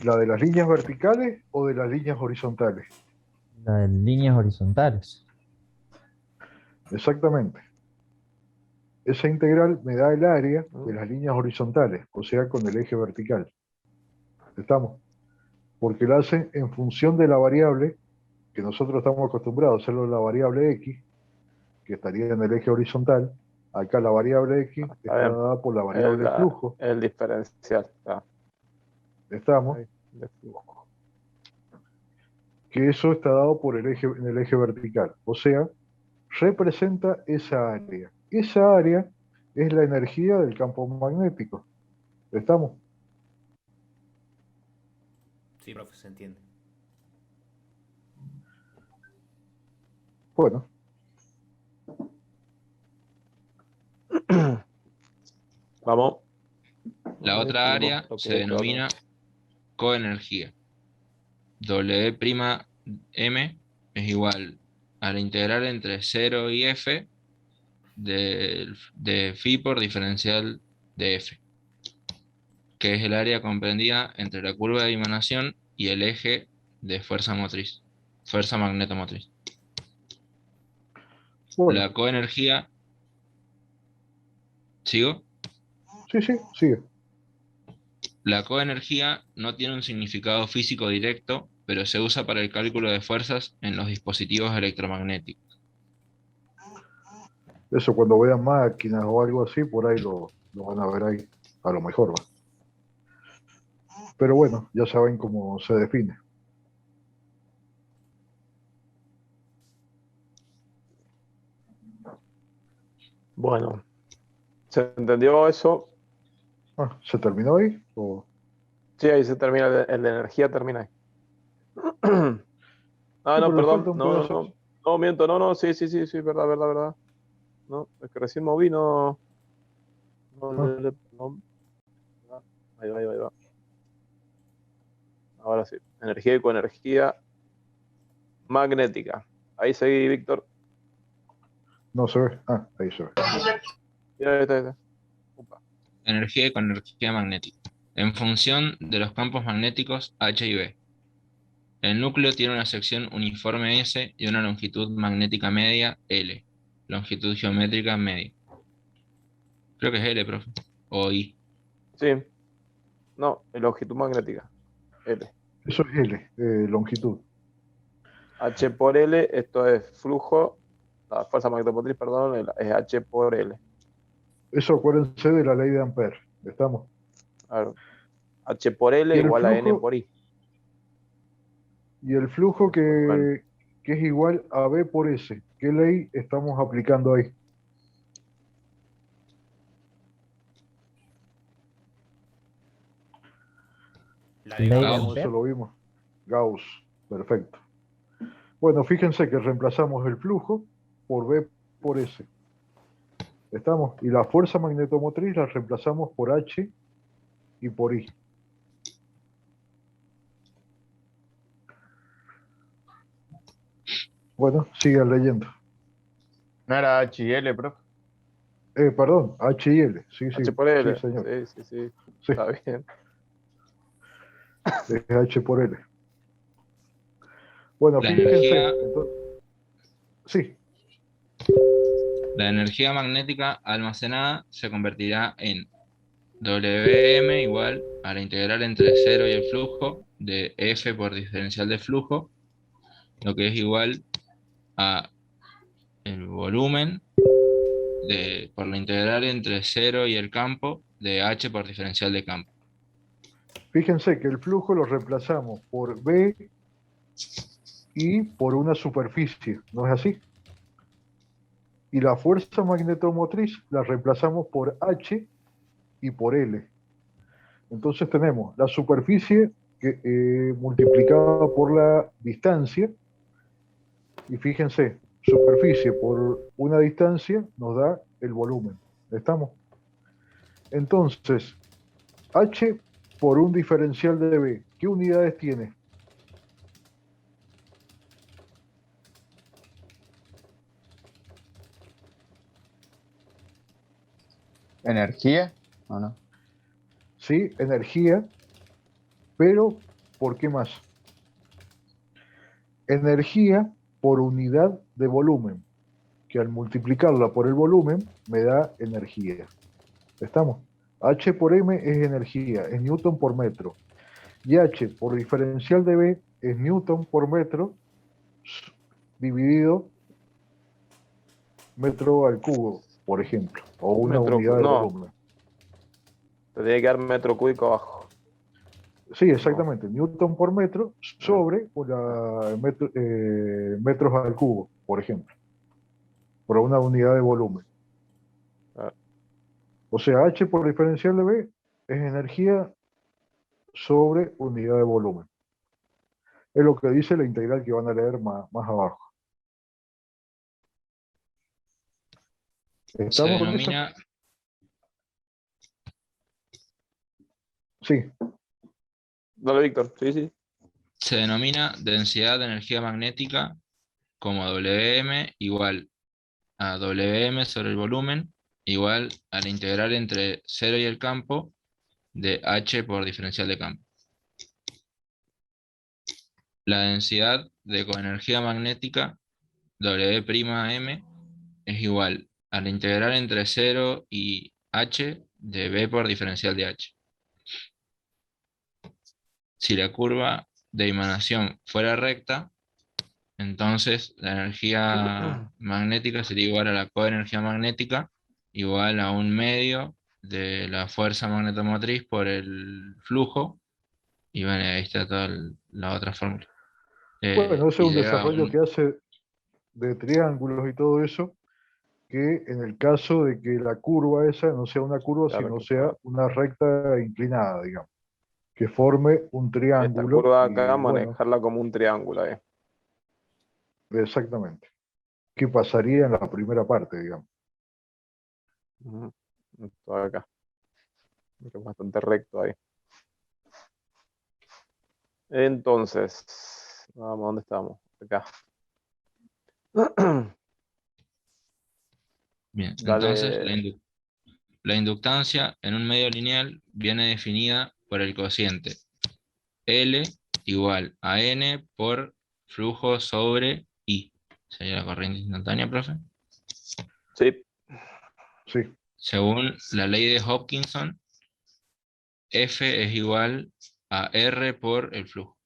¿La de las líneas verticales o de las líneas horizontales? La de líneas horizontales. Exactamente. Esa integral me da el área de las líneas horizontales, o sea, con el eje vertical. ¿Estamos? Porque la hacen en función de la variable que nosotros estamos acostumbrados a hacerlo la variable x, que estaría en el eje horizontal. Acá la variable x está dada por la variable flujo. El diferencial. ¿Estamos? De flujo. Que eso está dado por el eje, en el eje vertical. O sea, representa esa área. Esa área es la energía del campo magnético. ¿Estamos? Sí, profe, se entiende. Bueno. Vamos. La otra área se denomina coenergía. W'M es igual a la integral entre 0 y F de phi por diferencial de F, que es el área comprendida entre la curva de emanación y el eje de fuerza magnetomotriz. Bueno. La coenergía... ¿Sigo? Sí, sigue. La coenergía no tiene un significado físico directo, pero se usa para el cálculo de fuerzas en los dispositivos electromagnéticos. Eso cuando vean máquinas o algo así, por ahí lo van a ver ahí. A lo mejor va. Pero bueno, ya saben cómo se define. Bueno, ¿se entendió eso? ¿Se terminó ahí? ¿O? Sí, ahí se termina, el de energía termina ahí. Sí, perdón, no, miento, no, sí, verdad. No, es que recién moví, no. Ahí va. Ahora sí, energía y coenergía magnética. Ahí seguí, Víctor. No se ve. Ah, ahí se ve. Ahí está. Upa. Energía con energía magnética. En función de los campos magnéticos H y B. El núcleo tiene una sección uniforme S y una longitud magnética media L. Longitud geométrica media. Creo que es L, profe. O I. Sí. No, longitud magnética. L. Eso es L, longitud. H por L, esto es flujo, la fuerza magnetomotriz, perdón, es H por L. Eso acuérdense de la ley de Ampère. ¿Estamos? A ver, H por L Y el igual a N flujo, por I. y el flujo Bueno, que es igual a B por S. ¿Qué ley estamos aplicando ahí? La Ley de de Gauss. Gauss. Eso lo vimos. Gauss. Perfecto. Bueno, fíjense que reemplazamos el flujo por B por S. ¿Estamos? Y la fuerza magnetomotriz la reemplazamos por H y por I. Bueno, sigan leyendo. No era H y L, profe. Perdón, H y L. Sí, sí, H por L. sí, señor. Sí. Sí, Está bien. es H por L. Bueno, La fíjense. energía, Sí, la energía magnética almacenada se convertirá en Wm igual a la integral entre 0 y el flujo de F por diferencial de flujo, lo que es igual a el volumen por la integral entre 0 y el campo de H por diferencial de campo. fíjense que el flujo lo reemplazamos por B y por una superficie, ¿no es así? Y la fuerza magnetomotriz la reemplazamos por H y por L. Entonces tenemos la superficie multiplicada por la distancia, y fíjense, superficie por una distancia nos da el volumen. ¿Estamos? Entonces, H por un diferencial de B, ¿qué unidades tiene? ¿Energía? ¿O no? Sí, energía, pero ¿por qué más? Energía por unidad de volumen, que al multiplicarla por el volumen me da energía. ¿Estamos? H por M es energía, es newton por metro. Y H por diferencial de B es newton por metro dividido metro al cubo, por ejemplo, o una unidad de volumen. Tendría que dar metro cúbico abajo. Sí, exactamente, newton por metro sobre metros al cubo, por ejemplo, por una unidad de volumen. O sea, H por diferencial de B es energía sobre unidad de volumen. Es lo que dice la integral que van a leer más abajo. Se ¿Estamos con eso? denomina, Sí, Dale, Víctor. Sí. se denomina densidad de energía magnética como Wm igual a Wm sobre el volumen igual a la integral entre 0 y el campo de H por diferencial de campo. La densidad de coenergía magnética W'M es igual a la integral entre 0 y H de B por diferencial de H. Si la curva de emanación fuera recta, entonces la energía magnética sería igual a la coenergía magnética igual a un medio de la fuerza magnetomotriz por el flujo, y bueno, ahí está toda la otra fórmula. bueno, ese es Y un llega a desarrollo que hace de triángulos y todo eso, que en el caso de que la curva esa no sea una curva, Claro, sino que sea una recta inclinada, digamos, que forme un esta triángulo. curva Y acá bueno, manejarla como un triángulo. exactamente. ¿Qué pasaría en la primera parte, digamos? Esto de acá. Es bastante recto ahí. Entonces, vamos, ¿dónde estamos? Acá. Bien, Dale. entonces la inductancia en un medio lineal viene definida por el cociente L igual a N por flujo sobre I. ¿Sería la corriente instantánea, profe? Sí, Sí, Según la ley de Hopkinson, F es igual a R por el flujo.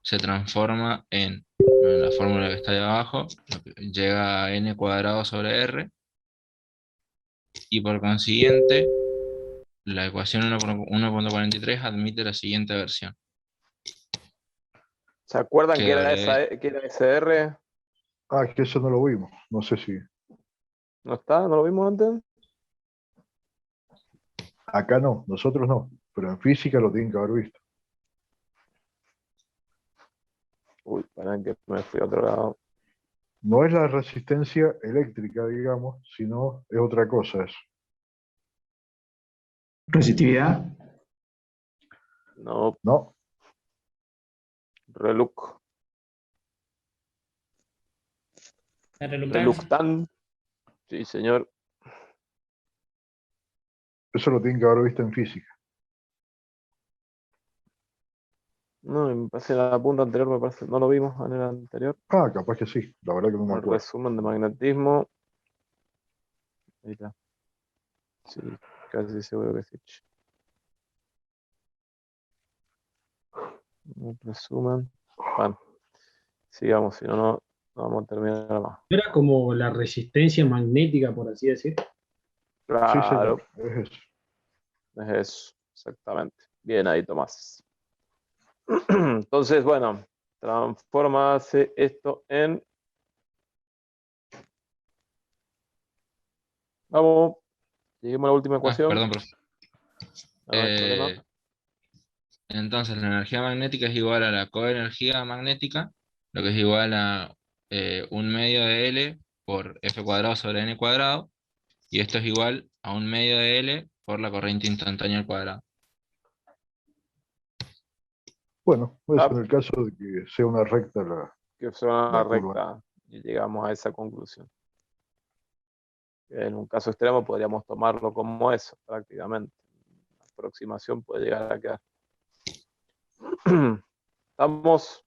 Se transforma en la fórmula que está ahí abajo, llega a N cuadrado sobre R, y por consiguiente, la ecuación 1.43 admite la siguiente versión. ¿se acuerdan Que que era W- que era SR? ah, que eso no lo vimos. No sé si. ¿No está? ¿No lo vimos antes? Acá no, nosotros no. Pero en física lo tienen que haber visto. Uy, para que me fui a otro lado. No es la resistencia eléctrica, digamos, sino es otra cosa eso. Resistividad. No, No, reluc. La reluctancia. Reluctan. Sí, señor. eso lo tienen que haber visto en física. No, me parece en la punta anterior, me parece. No lo vimos en el anterior. Ah, capaz que sí. La verdad que no me El acuerdo. resumen de magnetismo. Ahí está. Sí, casi seguro que sí. El resumen. Bueno, sigamos, si no, no vamos a terminar más. Era como la resistencia magnética, por así decir. Sí, señor. Claro, Es eso. es eso, exactamente. Bien ahí, Tomás. Entonces, bueno, transformase esto en. Vamos, lleguemos a la última ecuación. Perdón, profe. No hay problema. Entonces la energía magnética es igual a la coenergía magnética, lo que es igual a 1/2 de L por F cuadrado sobre N cuadrado, y esto es igual a 1/2 de L por la corriente instantánea al cuadrado. Bueno, eso Ah, en el caso de que sea una recta que sea una la curva. recta y llegamos a esa conclusión. En un caso extremo podríamos tomarlo como eso, prácticamente. La aproximación puede llegar a quedar. Estamos.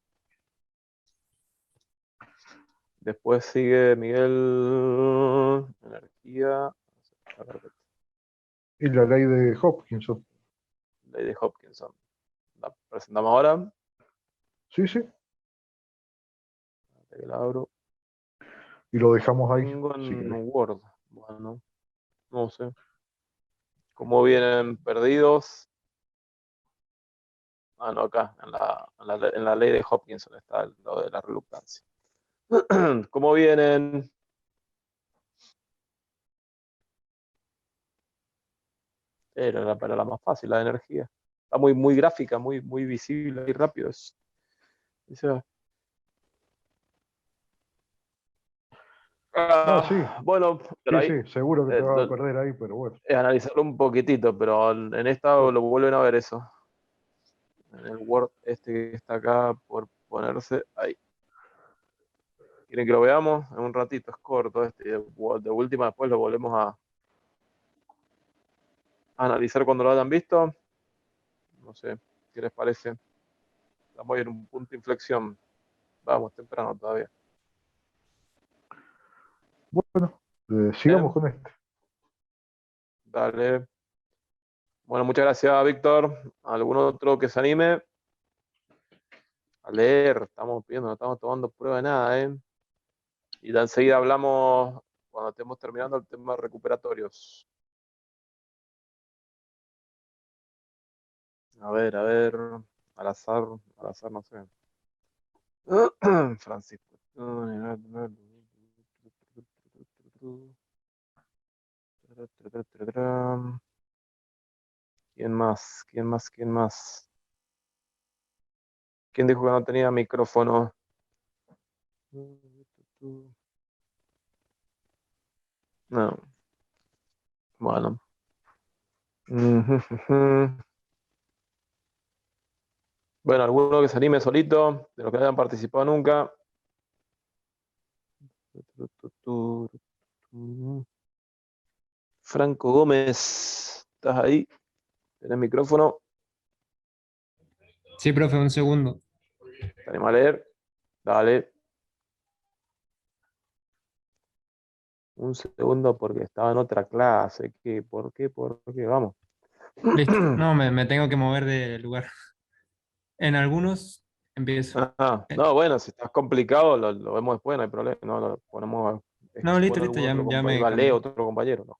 Después sigue Miguel, energía, Y la ley de Hopkinson. ley de Hopkinson. La presentamos ahora. Sí, sí. Que la abro. Y lo dejamos ahí. Tengo Si en querés. Word. Bueno, no sé. ¿Cómo vienen perdidos? Ah, no, acá, en la ley de Hopkinson está lo de la reluctancia. ¿Cómo vienen? Era para la más fácil, la de energía. Está muy gráfica, muy visible y rápido. No, sí. Bueno, pero Sí, ahí sí. Seguro que te vas a perder ahí, pero bueno. analizarlo un poquitito, pero en esta lo vuelven a ver eso. En el Word este que está acá por ponerse ahí. ¿Quieren que lo veamos? En un ratito, es corto este. De última después lo volvemos a analizar cuando lo hayan visto. No sé, ¿qué les parece? Estamos en un punto de inflexión. Vamos, temprano todavía. Bueno, sigamos con este. Dale. Bueno, muchas gracias, Víctor. ¿Algún otro que se anime a leer? Estamos pidiendo, no estamos tomando prueba de nada, ¿eh? Y de enseguida hablamos, cuando estemos terminando, el tema recuperatorios. A ver, al azar no sé. Francisco. ¿Quién más? ¿Quién dijo que no tenía micrófono? No. Bueno. Bueno, alguno que se anime solito, de los que no hayan participado nunca. Franco Gómez, ¿estás ahí? ¿Tenés micrófono? Sí, profe, un segundo. ¿Te animás a leer? Dale. Un segundo porque estaba en otra clase. ¿Por qué? Vamos. Listo. No, me tengo que mover de lugar. En algunos empiezo. No, bueno, si estás complicado, lo vemos después, no hay problema. No, lo ponemos. No, Si listo, pone listo, algún otro ya me compañero, cambié. otro compañero, ¿no?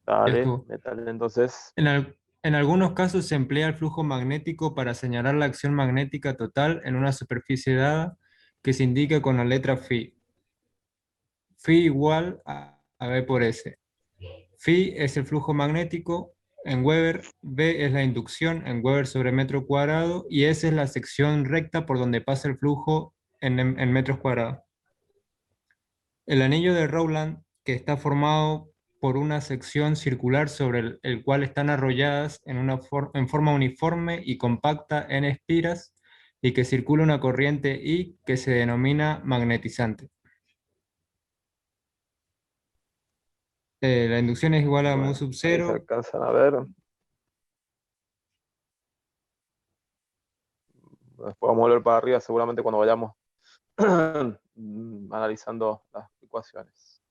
Ya Dale, estuvo. métale entonces. En algunos casos se emplea el flujo magnético para señalar la acción magnética total en una superficie dada que se indica con la letra Φ. Φ igual a B por S. Phi es el flujo magnético en Weber, B es la inducción en Weber sobre metro cuadrado y S es la sección recta por donde pasa el flujo en metros cuadrados. El anillo de Rowland, que está formado por una sección circular sobre el cual están arrolladas en forma uniforme y compacta en espiras y que circula una corriente I que se denomina magnetizante. La inducción es igual a mu sub Ahí se 0. alcanzan a ver. Después vamos a volver para arriba seguramente cuando vayamos analizando las ecuaciones.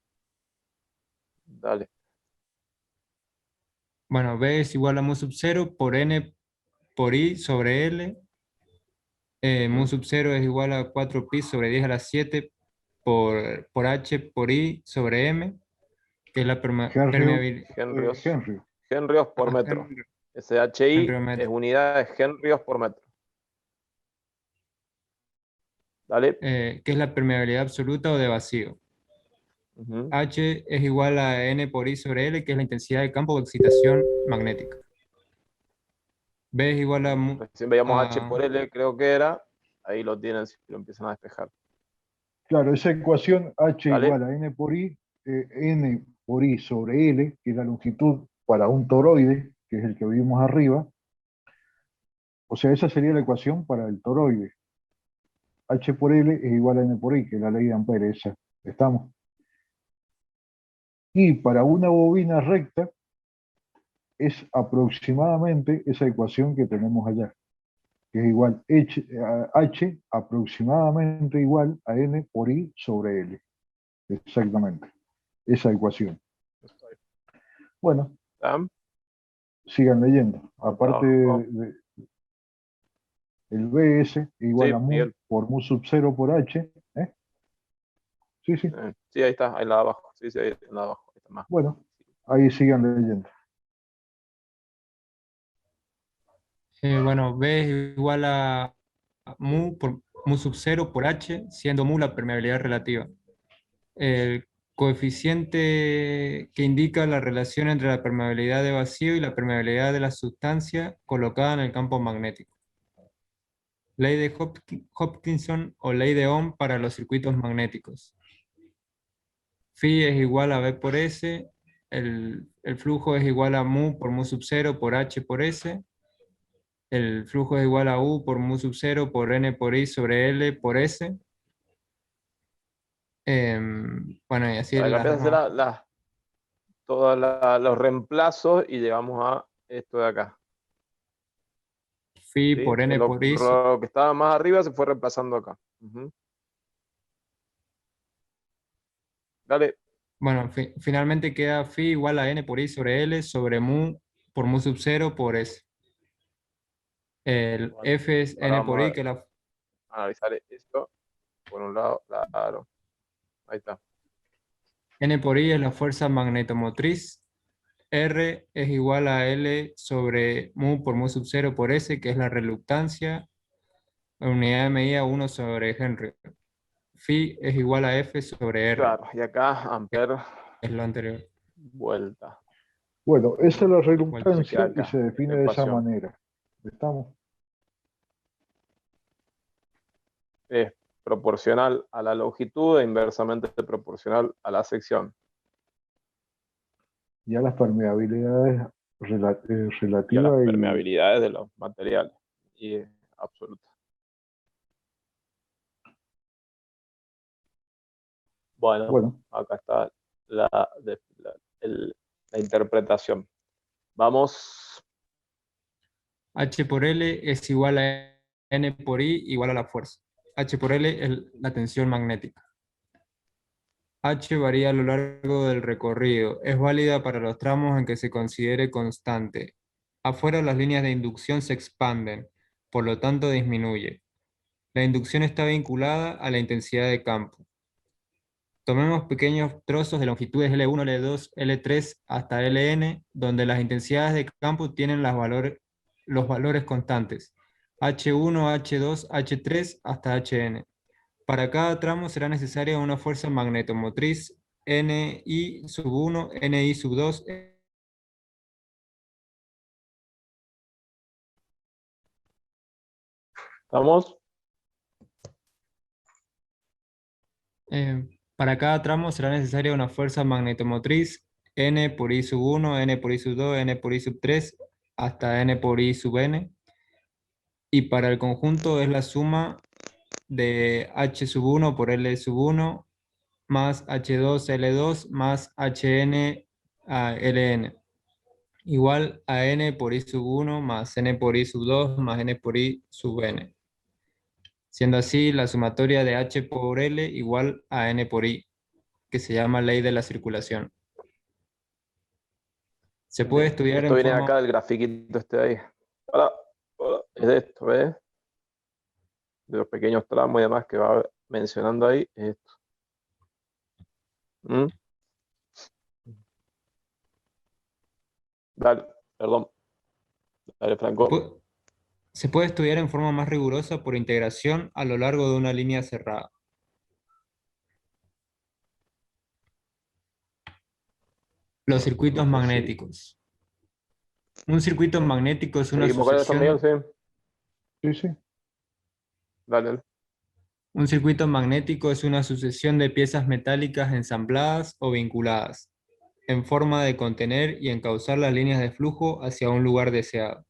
Dale. Bueno, B es igual a mu sub 0 por N por I sobre L. Mu sub 0 es igual a 4pi sobre 10 a la 7 por H por I sobre M, que es la permeabilidad. Henryos por metro. SHI es unidad de Henryos por metro. Dale. Que es la permeabilidad absoluta o de vacío. H es igual a N por I sobre L, que es la intensidad de campo o excitación magnética. B es igual a... Recién veíamos H por L, creo que era. Ahí lo tienen si lo empiezan a despejar. Claro, esa ecuación H Dale. igual a N por I sobre L, que es la longitud para un toroide, que es el que vimos arriba. O sea, esa sería la ecuación para el toroide. H por L es igual a N por I, que es la ley de Ampere, esa. ¿Estamos? Y para una bobina recta es aproximadamente esa ecuación que tenemos allá, que es igual H aproximadamente igual a N por I sobre L. Exactamente. Esa ecuación. Bueno, sigan leyendo. Aparte el BS igual a mu por mu sub 0 por H. Sí, sí. Sí, ahí está, ahí en la de abajo. Sí, ahí en la de abajo. Ahí está más. Bueno, ahí sigan leyendo. Bueno, B es igual a mu por mu sub 0 por H, siendo mu la permeabilidad relativa. El coeficiente que indica la relación entre la permeabilidad de vacío y la permeabilidad de la sustancia colocada en el campo magnético. Ley de Hopkinson o ley de Ohm para los circuitos magnéticos. Phi es igual a B por S, el flujo es igual a mu por mu sub 0 por H por S, el flujo es igual a U por mu sub 0 por N por I sobre L por S. Bueno, y así Acá empiezan a hacer todos los reemplazos y llegamos a esto de acá. Phi por N por I. Lo que estaba más arriba se fue reemplazando acá. Dale. Bueno, finalmente queda Phi igual a N por I sobre L sobre mu por mu sub 0 por S. El F es N por I, que la... Analizar esto. Por un lado, claro. Ahí está. N por I es la fuerza magnetomotriz. R es igual a L sobre mu por mu sub 0 por S, que es la reluctancia. Unidad de medida 1 sobre Henry. Phi es igual a F sobre R. Claro, y acá Ampere. Es lo anterior. Vuelta. Bueno, esa es la reluctancia y se define de esa manera. ¿Estamos? Es proporcional a la longitud e inversamente proporcional a la sección. Ya las permeabilidades relativas y a las permeabilidades de los materiales. Y absoluta. Bueno, Bueno, acá está la interpretación. Vamos. H por L es igual a N por I igual a la fuerza. H por L es la tensión magnética. H varía a lo largo del recorrido. Es válida para los tramos en que se considere constante. Afuera las líneas de inducción se expanden, por lo tanto disminuye. La inducción está vinculada a la intensidad de campo. Tomemos pequeños trozos de longitudes L1, L2, L3 hasta Ln, donde las intensidades de campo tienen los valores constantes. H1, H2, H3 hasta Hn. Para cada tramo será necesaria una fuerza magnetomotriz Ni sub 1, Ni sub 2. ¿Estamos? Para cada tramo será necesaria una fuerza magnetomotriz N por I sub 1, N por I sub 2, N por I sub 3, hasta N por I sub N. Y para el conjunto es la suma de H sub 1 por L sub 1 más H2 L2 más Hn a Ln, igual a N por I sub 1 más N por I sub 2 más N por I sub N. Siendo así, la sumatoria de H por L igual a N por I, que se llama ley de la circulación. Se puede estudiar Esto en viene forma... acá del grafiquito este de ahí. Ahora, es de esto, ¿ves? De los pequeños tramos y demás que va mencionando ahí, es esto. ¿Mm? Dale, perdón. Dale, Franco. Se puede estudiar en forma más rigurosa por integración a lo largo de una línea cerrada. Los circuitos magnéticos. Un circuito magnético es una ¿Seguimos con eso, Miguel? sucesión... sí, sí. Dale. Un circuito magnético es una sucesión de piezas metálicas ensambladas o vinculadas, en forma de contener y encauzar las líneas de flujo hacia un lugar deseado,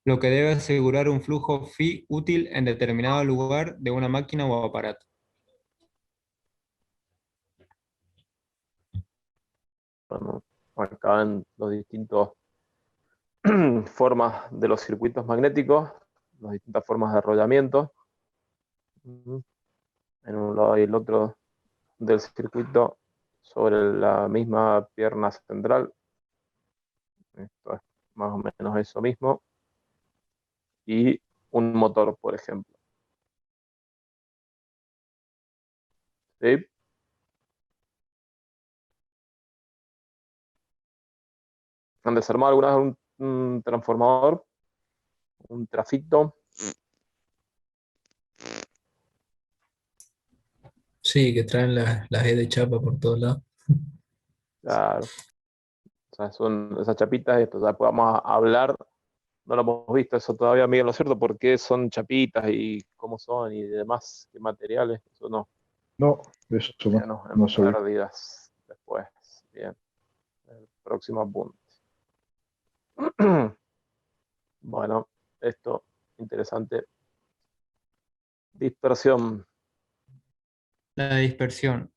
lo que debe asegurar un flujo phi útil en determinado lugar de una máquina o aparato. Bueno, acá en los distintos formas de los circuitos magnéticos, las distintas formas de arrollamiento. En un lado y el otro del circuito sobre la misma pierna central. Esto es más o menos eso mismo. Y un motor, por ejemplo. ¿Sí? ¿Han desarmado alguna vez un transformador? ¿Un trafito? Sí, que traen las E de chapa por todos lados. Claro. O sea, son esas chapitas, esto, ya podamos hablar. No lo hemos visto eso todavía, Miguel, ¿no es cierto? ¿Por qué son chapitas y cómo son y demás? ¿Qué materiales? Eso no. No, eso Ya no, nos no sabía. pérdidas después. Bien. El próximo apunte. Bueno, esto, interesante. Dispersión. La dispersión.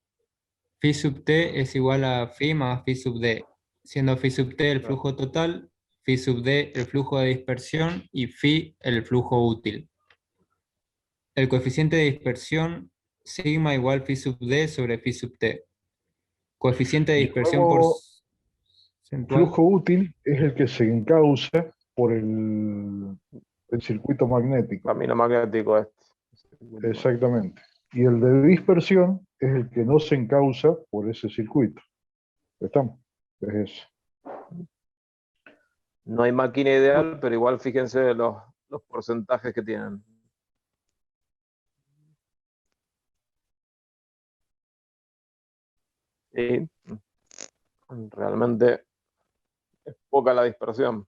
Phi sub t es igual a phi más phi sub d, siendo phi sub t el flujo total, phi sub d el flujo de dispersión y phi el flujo útil. El coeficiente de dispersión, sigma igual phi sub d sobre phi sub t. Coeficiente de Y dispersión luego, porcentual. flujo útil es el que se encausa por el circuito magnético. Camino magnético este. Exactamente. Y el de dispersión es el que no se encausa por ese circuito. ¿Estamos? Es eso. No hay máquina ideal, pero igual fíjense los porcentajes que tienen. Y realmente es poca la dispersión.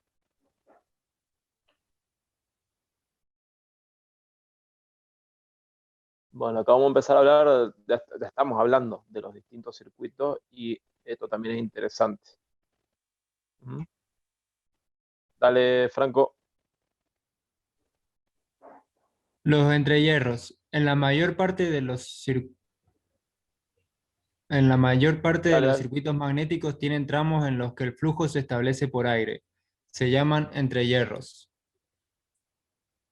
Bueno, acá vamos a empezar a hablar, ya estamos hablando de los distintos circuitos y esto también es interesante. Dale, Franco. Los entrehierros. En la mayor parte de los En la mayor parte de Dale, los dale. circuitos magnéticos tienen tramos en los que el flujo se establece por aire. Se llaman entrehierros.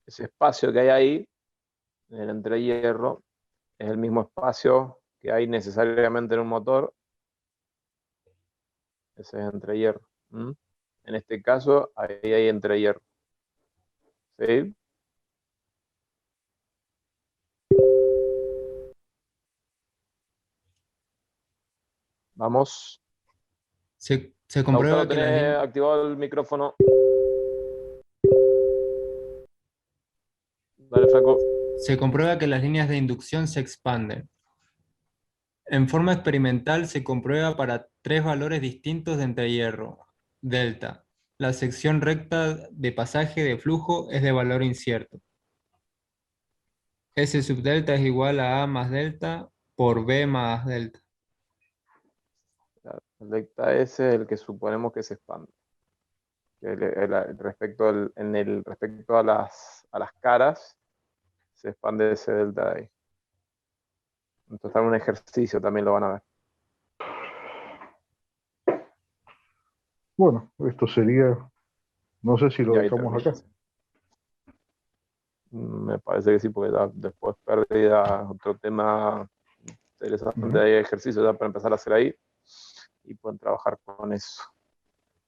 Ese espacio que hay ahí, en el entrehierro, es el mismo espacio que hay necesariamente en un motor. Ese es entrehierro. En este caso, ahí hay entrehierro. ¿Sí? Vamos. Se Lautaro, comprueba que las tenés líneas... activado el micrófono. Dale, Franco. Se comprueba que las líneas de inducción se expanden. En forma experimental se comprueba para 3 valores distintos de entrehierro. Delta. La sección recta de pasaje de flujo es de valor incierto. S sub delta es igual a A más delta por B más delta. El delta S es el que suponemos que se expande. Respecto a las caras, se expande ese delta de ahí. Entonces, está en un ejercicio, también lo van a ver. Bueno, esto sería, no sé si lo Y ahí dejamos termina. acá. Me parece que sí, porque después pérdida, otro tema interesante Ujú. de ejercicio ya para empezar a hacer ahí y pueden trabajar con eso.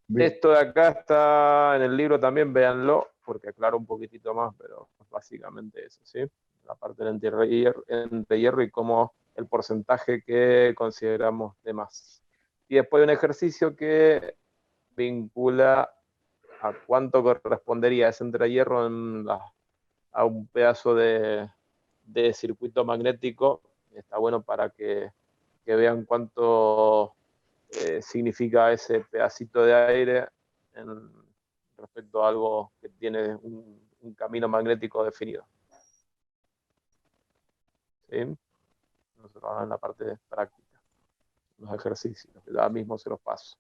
Bien. Esto de acá está en el libro también, véanlo, porque aclaro un poquitito más, pero es básicamente eso, ¿sí? La parte del entrehierro y cómo el porcentaje que consideramos de más. Y después un ejercicio que vincula a cuánto correspondería ese entrehierro a un pedazo de circuito magnético. Está bueno para que vean cuánto significa ese pedacito de aire respecto a algo que tiene un camino magnético definido. ¿Sí? Nosotros vamos en la parte práctica, los ejercicios, que ya mismo se los paso.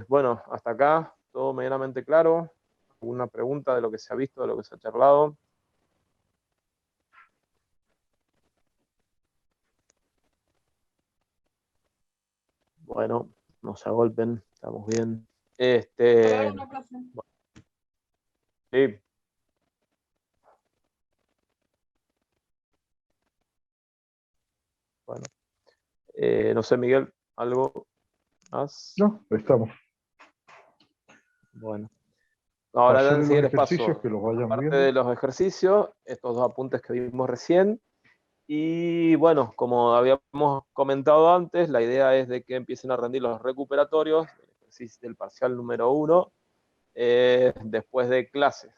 Bueno, hasta acá, todo medianamente claro. ¿Alguna pregunta de lo que se ha visto, de lo que se ha charlado? Bueno, no se agolpen, estamos bien. Bueno, sí. Bueno, no sé, Miguel, ¿algo más? No, estamos. Bueno. Ahora Pasé ya de los enseguida les ejercicios, paso, que los vayan aparte viendo. de los ejercicios, estos dos apuntes que vimos recién. Y bueno, como habíamos comentado antes, la idea es de que empiecen a rendir los recuperatorios del parcial número 1 después de clases.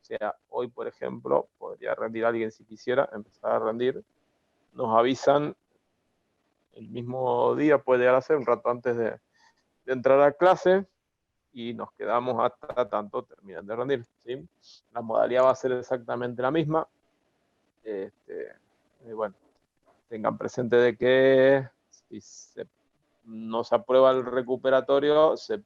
O sea, hoy, por ejemplo, podría rendir alguien si quisiera empezar a rendir. Nos avisan el mismo día, puede llegar a ser un rato antes de entrar a clase, y nos quedamos hasta tanto terminan de rendir, ¿sí? La modalidad va a ser exactamente la misma. Y bueno, tengan presente de que si no se aprueba el recuperatorio, se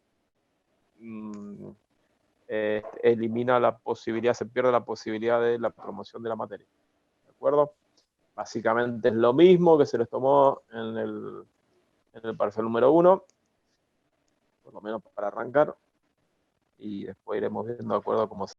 elimina la posibilidad, se pierde la posibilidad de la promoción de la materia. ¿De acuerdo? Básicamente es lo mismo que se les tomó en el parcial número 1, por lo menos para arrancar, y después iremos viendo de acuerdo a cómo se